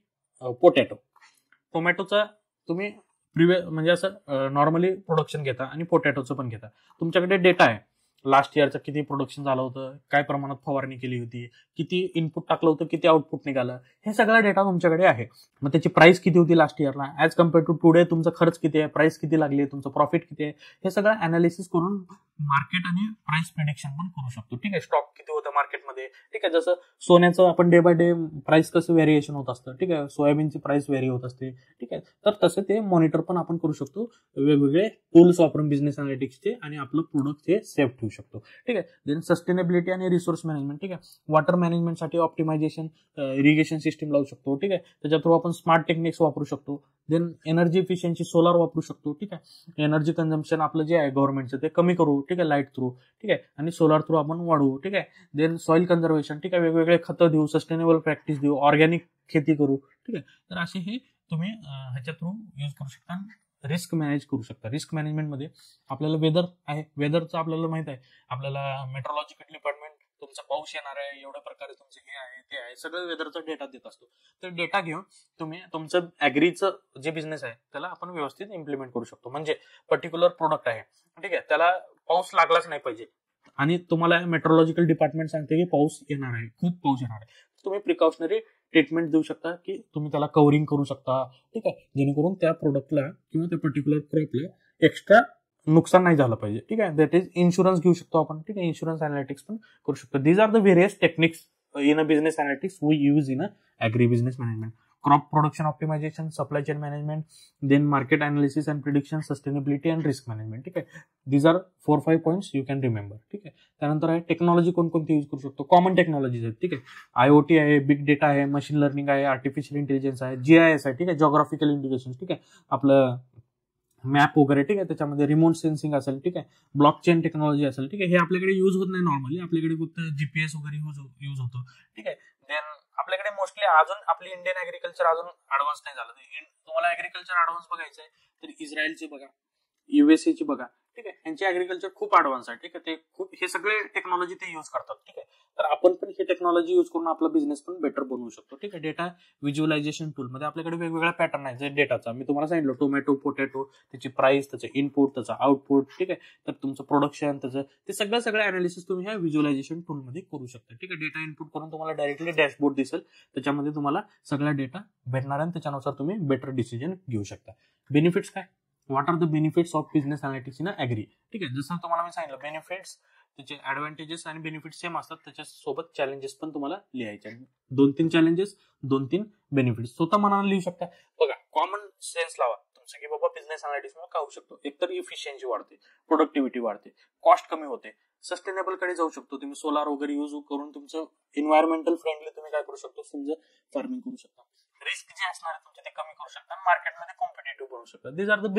A: पोटॅटो. टोमॅटोचा तुम्ही म्हणजे असं नॉर्मली प्रोडक्शन घेता आणि पोटॅटोचं पण घेता. तुमच्याकडे डेटा आहे लास्ट इयरचं, किती प्रोडक्शन झालं होतं, काय प्रमाणात फवारणी केली होती, किती इनपुट टाकलं होतं, किती आउटपुट निघालं, हे सगळा डेटा तुमच्याकडे आहे. मग त्याची प्राइस किती होती लास्ट इयरला ऍज कम्पेअर टू टुडे, तुमचा खर्च किती आहे, प्राइस किती लागली, तुमचं प्रॉफिट किती आहे, हे सगळं अनालिसिस करून मार्केट आणि प्राइस प्रिडिक्शन पण करू शकतो. ठीक आहे, स्टॉक किती होतं मार्केटमध्ये. ठीक आहे, जसं सोन्याचं आपण डे बाय डे प्राइस कसं व्हेरिएशन होत असतं. ठीक आहे, सोयाबीनची प्राइस व्हेरी होत असते. ठीक आहे, तर तसं ते मॉनिटर पण आपण करू शकतो वेगवेगळे टूल्स वापरून बिझनेस अनालिटिक्सचे आणि आपलं प्रोडक्ट हे सेफ ठेवू शकतो. ठीक आहे. देन सस्टेनेबिलिटी आणि रिसोर्स मॅनेजमेंट. ठीक आहे. वॉटर मॅनेजमेंटसाठी ऑप्टिमायझेशन, इरिगेशन सिस्टीम लावू शकतो. ठीक आहे. त्याच्या थ्रू आपण स्मार्ट टेक्निक्स वापरू शकतो. देन एनर्जी इफिशियन्सी, सोलार वापरू शकतो. ठीक आहे. एनर्जी कन्झम्पशन आपलं जे आहे गव्हर्नमेंटचं ते कमी करू. ठीक आहे. Light through. ठीक आहे. आणि सोलार थ्रू आपण वाढवू. ठीक आहे. Then soil conservation. ठीक आहे. वेगवेगळे खतं देऊ, सस्टेनेबल प्रॅक्टिस देऊ, ऑर्गॅनिक खेती करू. ठीक आहे. तर असे हे तुम्ही ह्याच्या थ्रू यूज करू शकता. रिस्क मॅनेज करू शकता. रिस्क मॅनेजमेंटमध्ये आपल्याला वेदर आहे, वेदरचं आपल्याला माहित आहे, आपल्याला मेट्रोलॉजिकल डिपार्टमेंट तुमचा पाऊस येणार आहे, एवढ्या प्रकारे तुमचं हे आहे ते आहे, सगळं वेदरचा डेटा देत असतो. तर डेटा घेऊन तुम्ही तुमचं ऍग्रीचं जे बिझनेस आहे त्याला आपण व्यवस्थित इम्प्लिमेंट करू शकतो. म्हणजे पर्टिक्युलर प्रोडक्ट आहे, ठीक आहे, त्याला पाऊस लागलाच नाही पाहिजे आणि तुम्हाला मेट्रोलॉजिकल डिपार्टमेंट सांगते की पाऊस येणार आहे, खूप पाऊस येणार आहे, तुम्ही प्रिकॉशनरी ट्रीटमेंट देऊ शकता की तुम्ही त्याला कव्हरिंग करू शकता. ठीक आहे. जेणेकरून त्या प्रोडक्टला किंवा त्या पर्टिक्युलर क्रॉपला एक्स्ट्रा नुकसान नाही झालं पाहिजे. ठीक आहे. दॅट इज इन्शुरन्स घेऊ शकतो आपण. ठीक आहे. इन्शुरन्स अनालिटिक्स पण करू शकतो. These are the various techniques in a business analytics we use in a agri business management. Crop production optimisation, supply chain management, then market analysis and prediction, sustainability and risk management. ठीक आहे. These are 4-5 points you can remember. ठीक आहे. त्यानंतर आहे technology कोणकोणती use करू शकतो. Common technologies आहेत. ठीक आहे. IoT आहे, बिग डेटा आहे, मशीन लर्निंग आहे, आर्टिफिशियल इंटेलिजन्स आहे, GIS आहे. ठीक आहे. Geographical indication. ठीक आहे. आपलं मॅप वगैरे. ठीक आहे. त्याच्यामध्ये रिमोट सेन्सिंग असेल. ठीक आहे. ब्लॉकचेन टेक्नॉलॉजी असेल. ठीक आहे. हे आपल्याकडे यूज होत नाही नॉर्मली, आपल्याकडे फक्त GPS वगैरे यूज होतो. ठीक आहे. देन आपल्याकडे मोस्टली अजून आपली इंडियन ऍग्रिकल्चर अजून ऍडव्हान्स नाही झालं. तुम्हाला ऍग्रिकल्चर ऍडव्हान्स बघायचं आहे तर इस्रायलचे बघा, USA ची बघा. ठीक आहे. यांचे ऍग्रिकल्चर खूप ऍडव्हान्स आहे. ठीक आहे. ते खूप हे सगळे टेक्नॉलॉजी ते यूज करतात. ठीक आहे. तर आपण पण हे टेक्नॉलॉजी यूज करून आपला बिझनेस पण बेटर बनवू शकतो. ठीक आहे. डेटा व्हिज्युअलायझेशन टूल मध्ये आपल्याकडे वेगवेगळ्या पॅटर्न आहे डेटाचा. मी तुम्हाला सांगितलं टोमॅटो, पोटॅटो, त्याची प्राइस, त्याचं इनपुट, त्याचं आउटपुट. ठीक आहे. तर तुमचं प्रोडक्शन, त्याचं ते सगळं अनालिसिस तुम्ही ह्या व्हिज्युअलायझेशन टूल मध्ये करू शकता. ठीक आहे. डेटा इनपुट करून तुम्हाला डायरेक्टली डॅशबोर्ड दिसेल, त्याच्यामध्ये तुम्हाला सगळा डेटा भेटणार आहे आणि त्याच्यानुसार तुम्ही बेटर डिसिजन घेऊ शकता. बेनिफिट्स काय? What are the benefits of business analytics in agri. ठीक आहे. जसं तुम्हाला मी सांगितलं, बेनिफिट्स, त्याचे ऍडव्हान्टेजेस आणि बेनिफिट सेम असतात, त्याच्यासोबत चॅलेंजेस पण तुम्हाला लिहायचे. 2-3 चॅलेंजेस, 2-3 बेनिफिट्स स्वतः मनाला लिहू शकता. बघा, कॉमन सेन्स लावा तुमचं की बाबा बिझनेस अनालिटिक्स मला काय होऊ शकतो. एकतर इफिशियन्सी वाढते, प्रोडक्टिव्हिटी वाढते, कॉस्ट कमी होते, सस्टेनेबल कडे जाऊ शकतो. तुम्ही सोलार वगैरे यूज करून तुमचं एन्व्हायरमेंटल फ्रेंडली तुम्ही काय करू शकतो, तुमचं फार्मिंग करू शकता. रिस्क जे असणार आहे तुमचे ते कमी करू शकता, मार्केटमध्ये कॉम्पिटेटिव्ह बनवू शकता. दीज आर द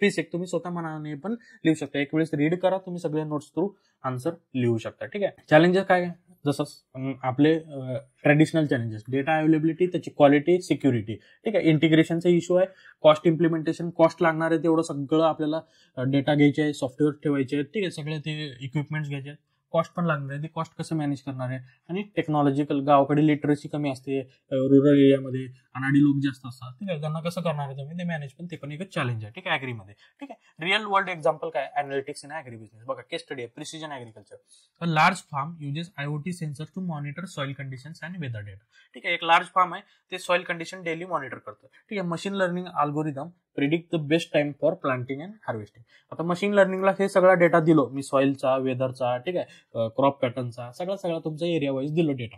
A: बेसिक तुम्ही स्वतः मनाने पण लिहू शकता. एक वेळेस रीड करा तुम्ही सगळे नोट्स थ्रू आन्सर लिहू शकता. ठीक आहे. चॅलेंजेस काय? जसं आपले ट्रॅडिशनल चॅलेंजेस, डेटा अवेलेबिलिटी, त्याची क्वालिटी, सिक्युरिटी. ठीक आहे. इंटिग्रेशनचा इश्यू आहे, कॉस्ट इम्प्लिमेंटेशन, कॉस्ट लागणार आहे तेवढं सगळं आपल्याला डेटा घ्यायचे आहे, सॉफ्टवेअर ठेवायचे आहेत. ठीक आहे. सगळे ते इक्विपमेंट्स घ्यायचे आहेत, कॉस्ट पण लागणार आहे, ते कॉस्ट कसं मॅनेज करणार आहे. आणि टेक्नॉलॉजिकल, गावाकडे लिटरसी कमी असते, रुरल एरियामध्ये अनाडी लोक जास्त असतात. ठीक आहे. त्यांना कसं करणार आहे तुम्ही ते मॅनेज, पण ते पण एक चॅलेंज आहे. ठीक आहे. ऍग्रीमध्ये. ठीक आहे. रिअल वर्ल्ड एक्झाम्पल काय? Analytics in agri business. बघा, केस स्टडी आहे, precision agriculture. A large farm uses IoT sensor to monitor soil conditions and weather data. ठीक आहे. एक लार्ज फार्म आहे, ते सॉइल कंडिशन डेली मॉनिटर करतं. ठीक आहे. Machine learning algorithm predict the best time for planting and harvesting. आता machine लर्निंगला हे सगळा डेटा दिलो मी, सॉइलचा, वेदरचा, ठीक आहे, क्रॉप पॅटर्नचा, सगळा तुमचा एरिया वाईज दिलो डेटा.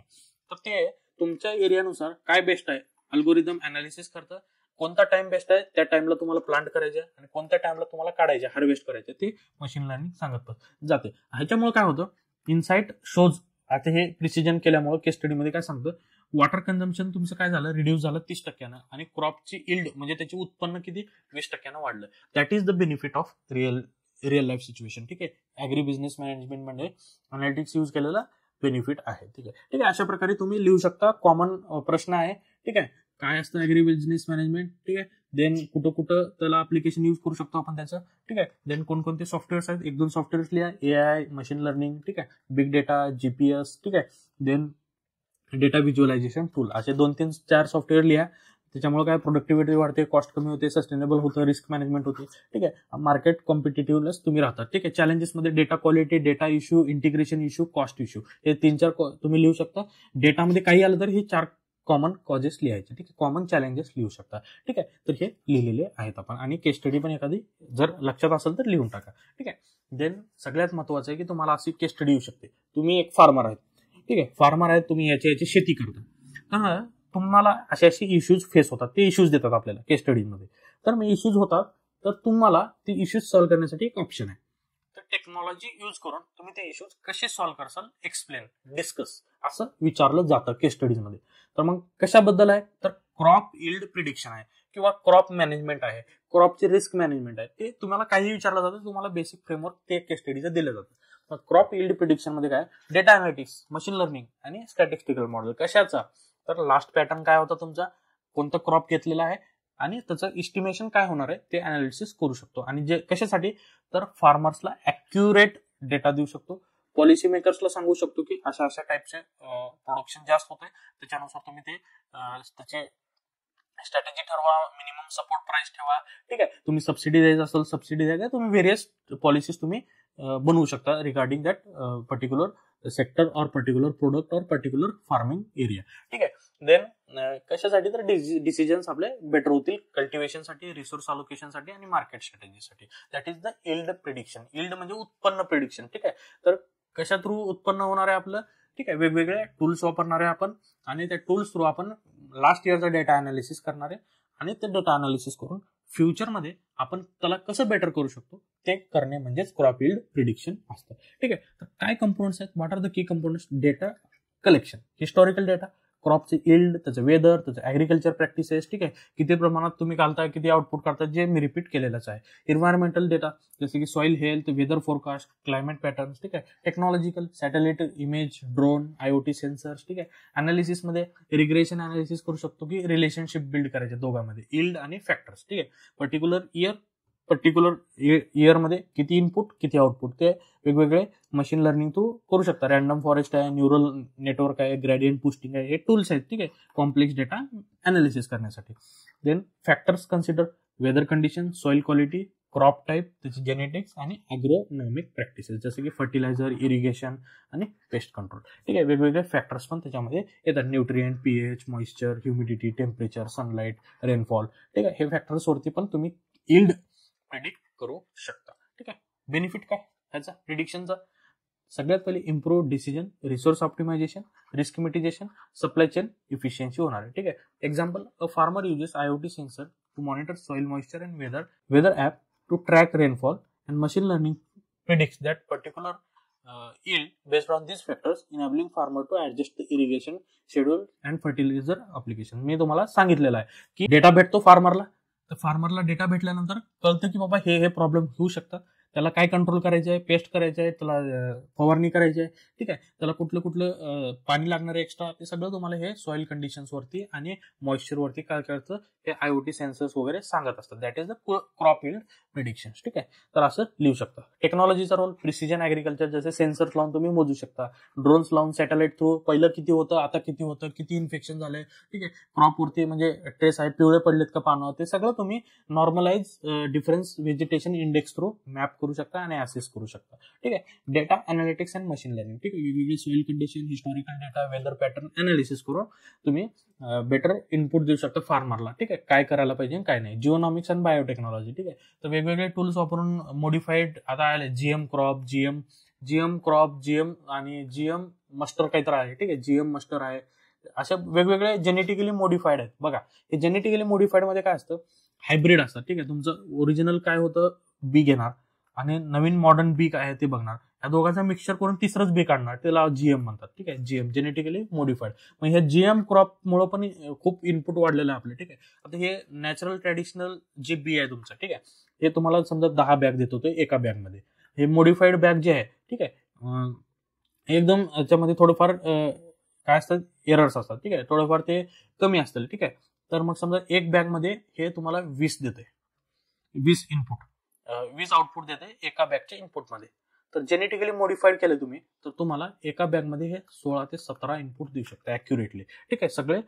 A: तर ते तुमच्या एरियानुसार काय बेस्ट आहे, अल्गोरिदम अनालिसिस करतं. कोणता टाइम बेस्ट आहे, त्या टाइमला तुम्हाला प्लांट करायचे आणि कोणत्या टाइमला तुम्हाला काढायचे, हार्वेस्ट करायचे, ते मशीन लर्निंग सांगत जाते. ह्याच्यामुळे काय होतं, इनसाइट शोज. आता हे प्रिसिजन केल्यामुळे केस स्टडीमध्ये काय सांगतं, वॉटर कन्झम्पशन तुमचं काय झालं, रिड्यूस झालं 30% आणि क्रॉपची इल्ड म्हणजे त्याचे उत्पन्न किती, 20% वाढलं. That is the benefit of real life situation. ठीक आहे. ऍग्री बिझनेस मॅनेजमेंट म्हणजे अनालिटिक्स यूज केलेला बेनिफिट आहे. ठीक आहे. ठीक आहे. अशा प्रकारे तुम्ही लिहू शकता. कॉमन प्रश्न आहे. ठीक आहे. काय असतं ऍग्री बिझनेस मॅनेजमेंट. ठीक आहे. देन कुठं त्याला ऍप्लिकेशन यूज करू शकतो आपण त्याचं. ठीक आहे. देन कोणकोणते सॉफ्टवेअर्स आहेत, 1-2 सॉफ्टवेअर्स लिहा. AI, मशीन लर्निंग, ठीक आहे, बिग डेटा, GPS, ठीक आहे. देन डेटा व्हिज्युअलायझेशन टूल, असे 2-3-4 सॉफ्टवेअर लिहा. त्याच्यामुळे काय, प्रोडक्टिव्हिटी वाढते, कॉस्ट कमी होते, सस्टेनेबल होतं, रिस्क मॅनेजमेंट होते. ठीक आहे. मार्केट कॉम्पिटेटिव्हनेस तुम्ही राहतात. ठीक आहे. चॅलेंजेसमध्ये data quality, data issue, integration issue, cost issue, हे 3-4 तुम्ही लिहू शकता. डेटामध्ये काही आलं तर हे 4 कॉमन कॉजेस लिहायचे. ठीक आहे. कॉमन चॅलेंजेस लिहू शकता. ठीक आहे. तर हे लिहिलेले आहेत आपण, आणि केस स्टडी पण एखादी जर लक्षात असेल तर लिहून टाका. ठीक आहे. देन सगळ्यात महत्वाचं आहे की तुम्हाला अशी केस स्टडी येऊ शकते. तुम्ही एक फार्मर आहेत. ठीक आहे. फार्मर आहेत तुम्ही, याची शेती करता, तर तुम्हाला असे इश्यूज फेस होतात, ते इश्यूज देतात आपल्याला केस स्टडीमध्ये. तर मग इश्यूज होतात, तर तुम्हाला ते इश्यूज सॉल्व्ह करण्यासाठी एक ऑप्शन आहे. तर टेक्नॉलॉजी यूज करून तुम्ही ते इश्यूज कसे सॉल्व्ह करसाल, एक्सप्लेन, डिस्कस असं विचारलं जातं केस स्टडीज मध्ये. तर मग कशाबद्दल आहे, तर क्रॉप यील्ड प्रिडिक्शन आहे किंवा क्रॉप मॅनेजमेंट आहे, क्रॉपचे रिस्क मॅनेजमेंट आहे. ते तुम्हाला काही विचारलं जातं, तुम्हाला बेसिक फ्रेमवर्क ते केस स्टडीचं दिलं जातं. मग क्रॉप यील्ड प्रिडिक्शन मध्ये काय, डेटा अनालिटिक्स, मशीन लर्निंग आणि स्टॅटिस्टिकल मॉडेल. कशाचा, तर लास्ट पॅटर्न काय होता तुमचा, कोणता क्रॉप घेतलेला आहे आणि त्याचं इस्टिमेशन काय होणार आहे ते अनालिसिस करू शकतो. आणि जे कशासाठी, तर फार्मर्सला ऍक्युरेट डेटा देऊ शकतो, पॉलिसी मेकर्सला सांगू शकतो की अशा अशा टाईपचे प्रोडक्शन जास्त होते, त्याच्यानुसार तुम्ही ते त्याचे स्ट्रॅटेजी ठरवा, मिनिमम सपोर्ट प्राइस ठेवा. ठीक आहे, तुम्ही सबसिडी द्यायचं असेल सबसिडी द्यायचं, तुम्ही व्हेरियस पॉलिसीज तुम्ही बनवू शकता रिगार्डिंग दॅट पर्टिक्युलर सेक्टर और पर्टिक्युलर प्रोडक्ट और पर्टिक्युलर फार्मिंग एरिया. ठीक आहे, देन कशासाठी, तर डिसिजन्स आपले बेटर होतील कल्टिवेशनसाठी, रिसोर्स अलोकेशनसाठी आणि मार्केट स्ट्रॅटेजीसाठी. That is the yield prediction. Yield म्हणजे उत्पन्न प्रिडिक्शन. ठीक आहे, तर कशा थ्रू उत्पन्न होणार आहे आपलं, ठीक आहे, वेगवेगळे टूल्स वापरणार आहे आपण आणि त्या टूल्स थ्रू आपण लास्ट इयरचा डेटा अनालिसिस करणार आहे आणि ते डेटा अनालिसिस करून फ्युचरमध्ये आपण त्याला कसं बेटर करू शकतो ते करणे म्हणजेच क्रॉप यील्ड प्रिडिक्शन असतं. ठीक आहे, तर काय कंपोनंट्स आहेत, what are the key components, data collection, historical data, क्रॉपचे यील्ड, त्याचं वेदर, त्याचं ऍग्रिकल्चर प्रॅक्टिसेस. ठीक आहे, किती प्रमाणात तुम्ही घालताय, किती आउटपुट करताय, जे मी रिपीट केलेलंच आहे. इन्व्हायरमेंटल डेटा जसे की soil health, weather forecast, climate patterns. ठीक आहे, technological, satellite image, drone, IoT sensors. ठीक आहे, अनालिसिस मध्ये रिग्रेशन अनालिसिस करू शकतो की रिलेशनशिप बिल्ड करायचे दोघांमध्ये, यील्ड आणि फॅक्टर्स. ठीक आहे, पर्टिक्युलर इयरमध्ये किती इनपुट किती आउटपुट ते वेगवेगळे मशीन लर्निंग थ्रू करू शकता. रॅन्डम फॉरेस्ट आहे, न्यूरल नेटवर्क आहे, ग्रेडियंट बुस्टिंग आहे, हे टूल्स आहेत. ठीक आहे, कॉम्प्लेक्स डेटा अनालिसिस करण्यासाठी. Then factors consider weather condition, soil quality, crop type, त्याची जेनेटिक्स आणि अॅग्रोनॉमिक प्रॅक्टिसेस जसे की फर्टिलायझर, इरिगेशन आणि पेस्ट कंट्रोल. ठीक आहे, वेगवेगळे फॅक्टर्स पण त्याच्यामध्ये येतात, nutrient, pH, moisture, humidity, temperature, sunlight, rainfall. ठीक आहे, हे फॅक्टर्स वरती पण तुम्ही यील्ड प्रिडिक्ट करू शकता. ठीक आहे, बेनिफिट काय ह्याचा प्रिडिक्शनचा, सगळ्यात पहिले improve decision, resource optimisation, risk mitigation, supply chain efficiency होणार आहे. ठीक आहे, example, a farmer uses IoT sensor to monitor soil moisture and weather app to track rainfall and machine learning predicts that particular yield based on these factors, enabling farmer to adjust the irrigation schedule and fertilizer application. मी तुम्हाला सांगितलेलं आहे की data भेटतो फार्मरला, तर फार्मरला data भेटल्यानंतर कळतं की बाबा हे प्रॉब्लेम होऊ शकतात, त्याला काय कंट्रोल करायचं आहे, पेस्ट करायचं आहे, त्याला फवारणी करायची आहे. ठीक आहे, त्याला कुठलं पाणी लागणार आहे एक्स्ट्रा, ते सगळं तुम्हाला हे सॉइल कंडिशन्स वरती आणि मॉइश्चर वरती काय करतं हे आयओटी सेन्सर्स वगैरे सांगत असतात. That is the crop yield prediction. ठीक आहे, तर असं लिहू शकता. टेक्नॉलॉजीचा रोल, प्रिसिजन ऍग्रिकल्चर, जसे सेन्सर्स लावून तुम्ही मोजू शकता, ड्रोन्स लावून, सॅटेलाइट थ्रू, पहिलं किती होतं आता किती होतं, किती इन्फेक्शन झालंय. ठीक आहे, क्रॉप वरती म्हणजे ट्रेस आहेत, पिवळे पडलेत का पानं, ते सगळं तुम्ही normalise difference vegetation index through map करू शकता आणि ऍसेस करू शकता. ठीक आहे, data analytics and machine learning. ठीक आहे, वेगवेगळे soil condition, historical data, weather pattern analysis करून तुम्ही बेटर इनपुट देऊ शकता फार्मरला. ठीक आहे, काय करायला पाहिजे काय नाही. जिओनॉमिक्स अँड बायोटेक्नॉलॉजी. ठीक आहे, तर वेगवेगळे टूल्स वापरून मॉडिफाईड आता आले, जीएम क्रॉप, जीएम आणि जीएम मस्टर काहीतरी आहे. ठीक आहे, जीएम मस्टर आहे, अशा वेगवेगळे जेनेटिकली मॉडिफाईड आहेत. बघा, हे जेनेटिकली मॉडिफाईड मध्ये काय असतं, हायब्रिड असतात. ठीक आहे, तुमचं ओरिजिनल काय होतं बी घेणार आणि नवीन मॉडर्न बी काय आहे ते बघणार, या दोघांचा मिक्सचर करून तिसरंच बी काढणार, त्याला जीएम म्हणतात. ठीक आहे, जीएम जेनेटिकली मॉडिफाईड. मग ह्या जीएम क्रॉप मुळे पण खूप इनपुट वाढलेलं आहे आपलं. ठीक आहे, आता हे नॅचरल ट्रॅडिशनल जे बी आहे तुमचं, ठीक आहे, हे तुम्हाला समजा 10 बॅग देत होते एका बॅग मध्ये. हे मॉडिफाईड बॅग जे आहे, ठीक आहे, एकदम याच्यामध्ये थोडंफार काय असतात, एरर्स असतात. ठीक आहे, थोडंफार ते कमी असतील. ठीक आहे, तर मग समजा एक बॅग मध्ये हे तुम्हाला 20 देते, 20 इनपुट, 20 आउटपुट देते एका बॅगच्या इनपुटमध्ये. तर जेनेटिकली मॉडिफाईड केलं तुम्ही, तर तुम्हाला एका बॅगमध्ये हे 16 ते 17 इनपुट देऊ शकता ऍक्युरेटली. ठीक आहे, सगळे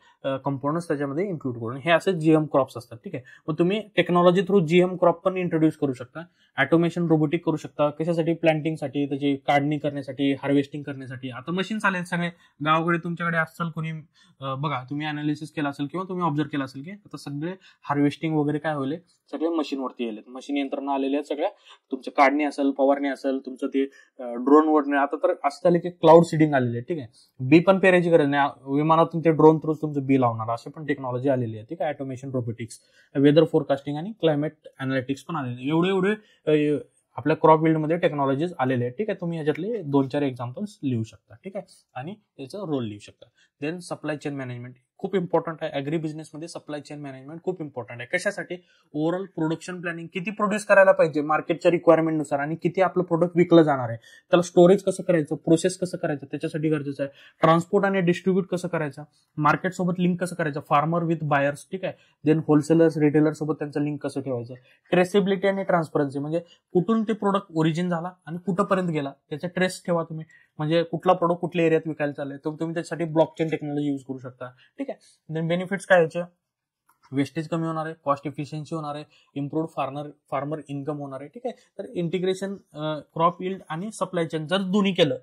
A: कंपोनंट्स त्याच्यामध्ये इन्क्लूड करून. हे असे जीएम क्रॉप्स असतात. ठीक आहे, मग तुम्ही टेक्नॉलॉजी थ्रू जीएम क्रॉप पण इंट्रोड्यूस करू शकता, ऑटोमेशन रोबोटिक करू शकता. कशासाठी, प्लांटिंगसाठी, त्याची काढणी करण्यासाठी, हार्वेस्टिंग करण्यासाठी. आता मशीन्स आले सगळे, गावाकडे तुमच्याकडे असेल कोणी, बघा तुम्ही अनालिसिस केला असेल किंवा तुम्ही ऑब्झर्व केला असेल की आता सगळे हार्वेस्टिंग वगैरे काय होईल, सगळे मशीनवरती येईल, मशीन यंत्रणा आलेले आहेत सगळ्या. तुमचं काढणी असेल, फवारणी असेल, तुमचं ते ड्रोनवर. आता तर असं झालं की क्लाउड सीडिंग आलेली आहे. ठीक आहे, बी पण पेरायची गरज नाही, विमानातून ते ड्रोन थ्रू तुमचं बी लावणार, असे पण टेक्नॉलॉजी आलेली आहे. ठीक आहे, ऑटोमेशन रोबोटिक्स, वेदर फोरकास्टिंग आणि क्लायमेट अनालिटिक्स पण आलेले. एवढे आपल्या क्रॉप मध्ये टेक्नॉलॉजीज आलेले आहेत. ठीक आहे, तुम्ही ह्याच्यातले 2-4 एक्झाम्पल्स लिहू शकता. ठीक आहे, आणि त्याचं रोल लिहू शकता. देन सप्लाय चेन मॅनेजमेंट खूप इम्पॉर्टंट आहे. ॲग्री बिझनेसमध्ये सप्लाय चेन मॅनेजमेंट खूप इम्पॉर्टंट आहे. कशासाठी? ओव्हरऑल प्रोडक्शन प्लॅनिंग, किती प्रोड्यूस करायला पाहिजे मार्केटच्या रिक्वायरमेंटनुसार आणि किती आपलं प्रोडक्ट विकलं जाणार आहे, त्याला स्टोरेज कसं करायचं, प्रोसेस कसं करायचं, त्याच्यासाठी गरजेचं आहे. ट्रान्सपोर्ट आणि डिस्ट्रीब्यूट कसं करायचं, मार्केट सोबत लिंक कसं करायचं, फार्मर विथ बायर्स. ठीक आहे, देन होलसेलर्स रिटेलर सोबत त्यांचं लिंक कसं ठेवायचं. ट्रेसेबिलिटी आणि ट्रान्सपरन्सी म्हणजे कुठून ते प्रोडक्ट ओरिजिन झाला आणि कुठंपर्यंत गेला त्याचा ट्रेस ठेवा तुम्ही. म्हणजे कुठला प्रोडक्ट कुठल्या एरियात विकायला चाललाय, तर तुम्ही त्यासाठी ब्लॉकचेन टेक्नॉलॉजी युज करू शकता. ठीक आहे, देन बेनिफिट्स काय याचे? वेस्टेज कमी होणार आहे, कॉस्ट इफिशियन्सी होणार आहे, इम्प्रूव्ड फार्मर इन्कम होणार आहे. ठीक आहे, तर इंटिग्रेशन क्रॉप यील्ड आणि सप्लाय चेन जर दोन्ही केलं,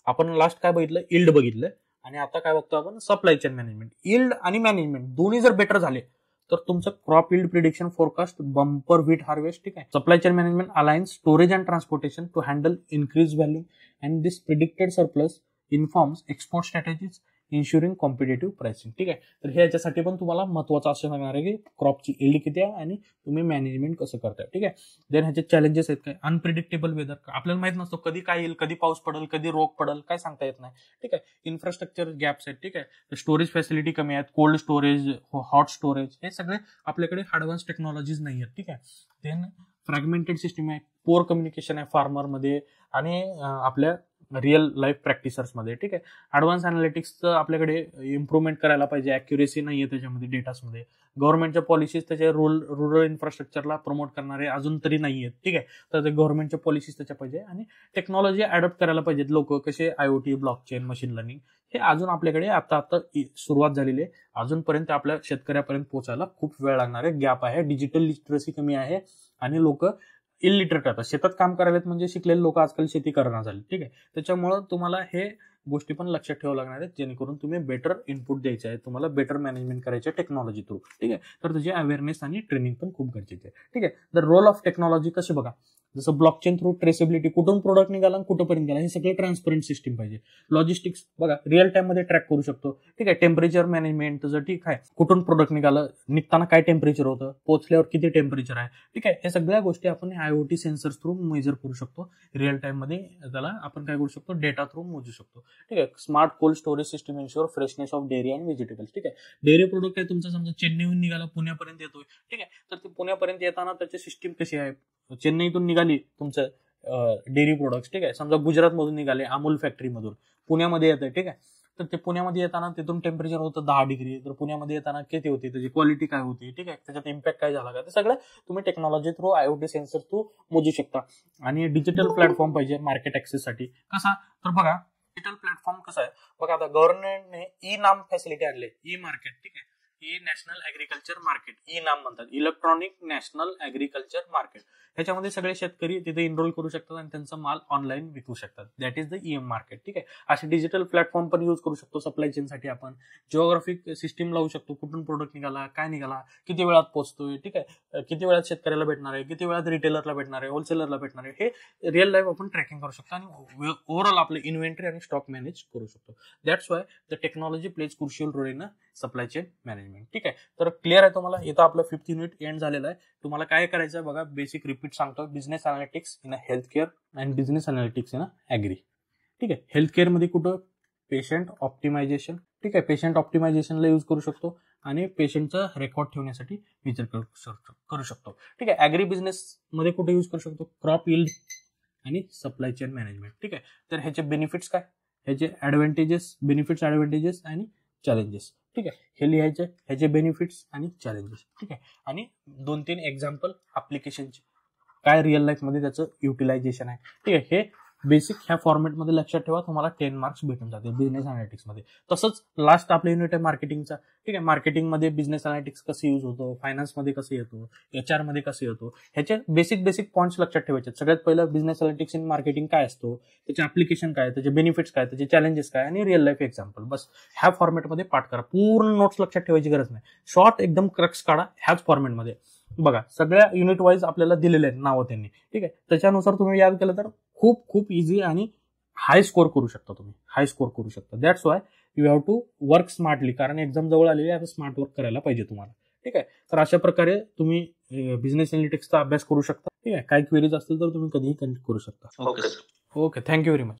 A: आपण लास्ट काय बघितलं? यील्ड बघितलं, आणि आता काय बघतो आपण? Supply chain management. यील्ड आणि मॅनेजमेंट दोन्ही जर बेटर झाले तर तुमचं crop yield prediction forecast bumper wheat harvest. ठीक आहे, supply chain management aligns storage and transportation to handle increase value and this predicted surplus informs export strategies ensuring competitive pricing. ठीक आहे, तर हे याच्यासाठी पण तुम्हाला महत्वाचं असं सांगणार आहे की क्रॉपची यील्ड किती आहे आणि तुम्ही मॅनेजमेंट कसं करताय. ठीक आहे, देन ह्याचे चॅलेंजेस आहेत काय? अनप्रिडिक्टेबल वेदर, आपल्याला माहित नसतो कधी काय येईल, कधी पाऊस पडेल, कधी रोग पडेल, काय सांगता येत नाही. ठीक आहे, इन्फ्रास्ट्रक्चर गॅप्स आहेत. ठीक आहे, स्टोरेज फॅसिलिटी कमी आहेत, कोल्ड स्टोरेज, हॉट स्टोरेज, हे सगळे आपल्याकडे ऍडव्हान्स टेक्नॉलॉजीज नाही आहेत. ठीक आहे, देन फ्रॅगमेंटेड सिस्टम आहे, पोअर कम्युनिकेशन आहे फार्मरमध्ये आणि आपल्या रिअल लाईफ प्रॅक्टिसर्समध्ये. ठीक आहे, ऍडव्हान्स अनालिटिक्सचं आपल्याकडे इम्प्रुव्हमेंट करायला पाहिजे, ॲक्युरेसी नाही आहे त्याच्यामध्ये डेटासमध्ये. गव्हर्नमेंटच्या पॉलिसीज त्याच्या रूरल इन्फ्रास्ट्रक्चरला प्रमोट करणारे अजून तरी नाही आहेत. ठीक आहे, तर ते गव्हर्नमेंटच्या पॉलिसीज त्याच्या पाहिजे आणि टेक्नॉलॉजी अडॉप्ट करायला पाहिजेत लोक. कसे? IoT, ब्लॉकचेन, मशीन लर्निंग, हे अजून आपल्याकडे आता सुरुवात झालेली आहे. अजूनपर्यंत आपल्या शेतकऱ्यापर्यंत पोहोचायला खूप वेळ लागणार आहे. गॅप आहे, डिजिटल लिटरसी कमी आहे आणि लोक इलिटरेट आता शेतात काम करायला म्हणजे शिकलेले लोक आजकाल शेती करणार झाले. ठीक आहे, त्याच्यामुळे तुम्हाला हे गोष्टी पण लक्षात ठेवावं लागणार आहेत जेणेकरून तुम्ही बेटर इनपुट द्यायचे आहे, तुम्हाला बेटर मॅनेजमेंट करायचे टेक्नॉलॉजी थ्रू. ठीक आहे, तर त्याची अवेअरनेस आणि ट्रेनिंग पण खूप गरजेचे आहे. ठीक आहे, द रोल ऑफ टेक्नॉलॉजी कशी बघा, जसं ब्लॉकचेन थ्रू ट्रेसेबिलिटी, कुठून प्रोडक्ट निघाला आणि कुठंपर्यंत गेला हे सगळं ट्रान्सपरंट सिस्टीम पाहिजे. लॉजिस्टिक्स बघा, रिअल टाइम मध्ये ट्रॅक करू शकतो. ठीक आहे, टेम्परेचर मॅनेजमेंट तुझं. ठीक आहे, कुठून प्रोडक्ट निघालं, निघताना काय टेम्परेचर होतं, पोहोचल्यावर किती टेम्परेचर आहे. ठीक आहे, हे सगळ्या गोष्टी आपण IoT सेन्सर्स थ्रू मेजर करू शकतो. रिअल टाइम मध्ये त्याला आपण काय करू शकतो? डेटा थ्रू मोजू शकतो. ठीक आहे, smart cold storage system ensure freshness of dairy and vegetables. ठीक आहे, डेअरी प्रोडक्ट आहे तुमचा समजा चेन्नईहून निघाला पुण्यापर्यंत येतोय. ठीक आहे, तर ते पुण्यापर्यंत येताना त्याची सिस्टीम कशी आहे? चेन्नईतून निघाली तुमचं डेअरी प्रोडक्ट्स. ठीक आहे, समजा गुजरातमधून निघाले अमूल फॅक्टरीमधून, पुण्यामध्ये येत आहे. ठीक आहे, तर ते पुण्यामध्ये येताना तिथून टेम्परेचर होतं 10 डिग्री, तर पुण्यामध्ये येताना किती होती, त्याची क्वालिटी काय होती. ठीक आहे, त्याच्यात इम्पॅक्ट काय झाला का, ते सगळं तुम्ही technology through IoT sensor through मोजू शकता. आणि डिजिटल प्लॅटफॉर्म पाहिजे मार्केट ऍक्सेससाठी. कसा? तर बघा, डिजिटल प्लॅटफॉर्म कसं आहे बघा, आता गव्हर्नमेंटने ई नाम फॅसिलिटी आणले, ई मार्केट. ठीक आहे, E national agriculture market, E नाम म्हणतात, इलेक्ट्रॉनिक नॅशनल ऍग्रिकल्चर मार्केट. ह्याच्यामध्ये सगळे शेतकरी तिथे इनरोल करू शकतात आणि त्यांचा माल ऑनलाईन विकू शकतात. That is the EM market. ठीक आहे, असे डिजिटल प्लॅटफॉर्म पण यूज करू शकतो सप्लाय चेनसाठी. आपण जिओग्राफिक सिस्टीम लावू शकतो, कुठून प्रोडक्ट निघाला, काय निघाला, किती वेळात पोहोचतोय. ठीक आहे, किती वेळात शेतकऱ्याला भेटणार आहे, किती वेळात रिटेलरला भेटणार आहे, होलसेलरला भेटणार आहे, हे रिअल लाईफ आपण ट्रॅकिंग करू शकतो आणि ओव्हरऑल आपलं इन्व्हेंटरी आणि स्टॉक मॅनेज करू शकतो. That's why the technology plays crucial role in supply chain management. ठीक आहे, तर क्लिअर आहे तुम्हाला? इथं आपलं 5th युनिट एंड झालेलं आहे. तुम्हाला काय करायचं आहे बघा, बेसिक रिपीट सांगतो. Business analytics in health care and business analytics in agri. ठीक आहे, हेल्थ केअर मध्ये कुठं? Patient optimisation. ठीक आहे, पेशंट ऑप्टिमायझेशनला यूज करू शकतो आणि पेशंटचा रेकॉर्ड ठेवण्यासाठी विचार करू शकतो. ठीक आहे, ऍग्री बिझनेस मध्ये कुठे यूज करू शकतो? क्रॉप यील्ड आणि सप्लाय चेन मॅनेजमेंट. ठीक आहे, तर ह्याचे बेनिफिट्स काय, ह्याचे ऍडव्हान्टेजेस, बेनिफिट्स, ऍडव्हान्टेजेस आणि चॅलेंजेस. ठीक आहे, हे लिहायचे, ह्याचे बेनिफिट्स आणि चॅलेंजेस. ठीक आहे, आणि 2-3 एक्झाम्पल ऍप्लिकेशनचे, काय रिअल लाईफ मध्ये त्याचं युटिलायझेशन आहे. ठीक आहे, हे बेसिक ह्या फॉर्मॅटमध्ये लक्षात ठेवा, तुम्हाला 10 मार्क्स भेटून जाते बिझनेस अनालिटिक्स मध्ये. तसंच लास्ट आपलं युनिट आहे मार्केटिंगचा. ठीक आहे, मार्केटिंगमध्ये बिझनेस अनालिटिक्स कसं यूज होतो, फायनान्समध्ये कसं येतो, HR मध्ये कसं येतो, ह्याचे बेसिक पॉईंट्स लक्षात ठेवायचे. सगळ्यात पहिलं बिझनेस अनालिटिक्स इन मार्केटिंग काय असतो, त्याचे ऍप्लिकेशन काय, त्याचे बेनिफिट्स काय, त्याचे चॅलेंजेस काय आणि रिअल लाईफ एक्झाम्पल. बस ह्या फॉर्मॅटमध्ये पाठ करा. पूर्ण नोट्स लक्षात ठेवायची गरज नाही, शॉर्ट एकदम क्रक्स काढा ह्याच फॉर्मॅटमध्ये. बघा, सगळ्या युनिट वाईज आपल्याला दिलेले आहेत नावं त्यांनी. ठीक आहे, त्याच्यानुसार तुम्ही याद केलं तर खूप इझी आणि हाय स्कोर करू शकता. तुम्ही हाय स्कोर करू शकता. That's why you have to work smartly, कारण एक्झाम जवळ आलेली आहे, स्मार्ट वर्क करायला पाहिजे तुम्हाला. ठीक आहे, तर अशा प्रकारे तुम्ही बिझनेस अनालिटिक्सचा अभ्यास करू शकता. ठीक आहे. काही क्वेरीज असतील तर तुम्ही कधीही कनेक्ट करू शकता.
B: Okay sir.
A: Okay, thank you very much.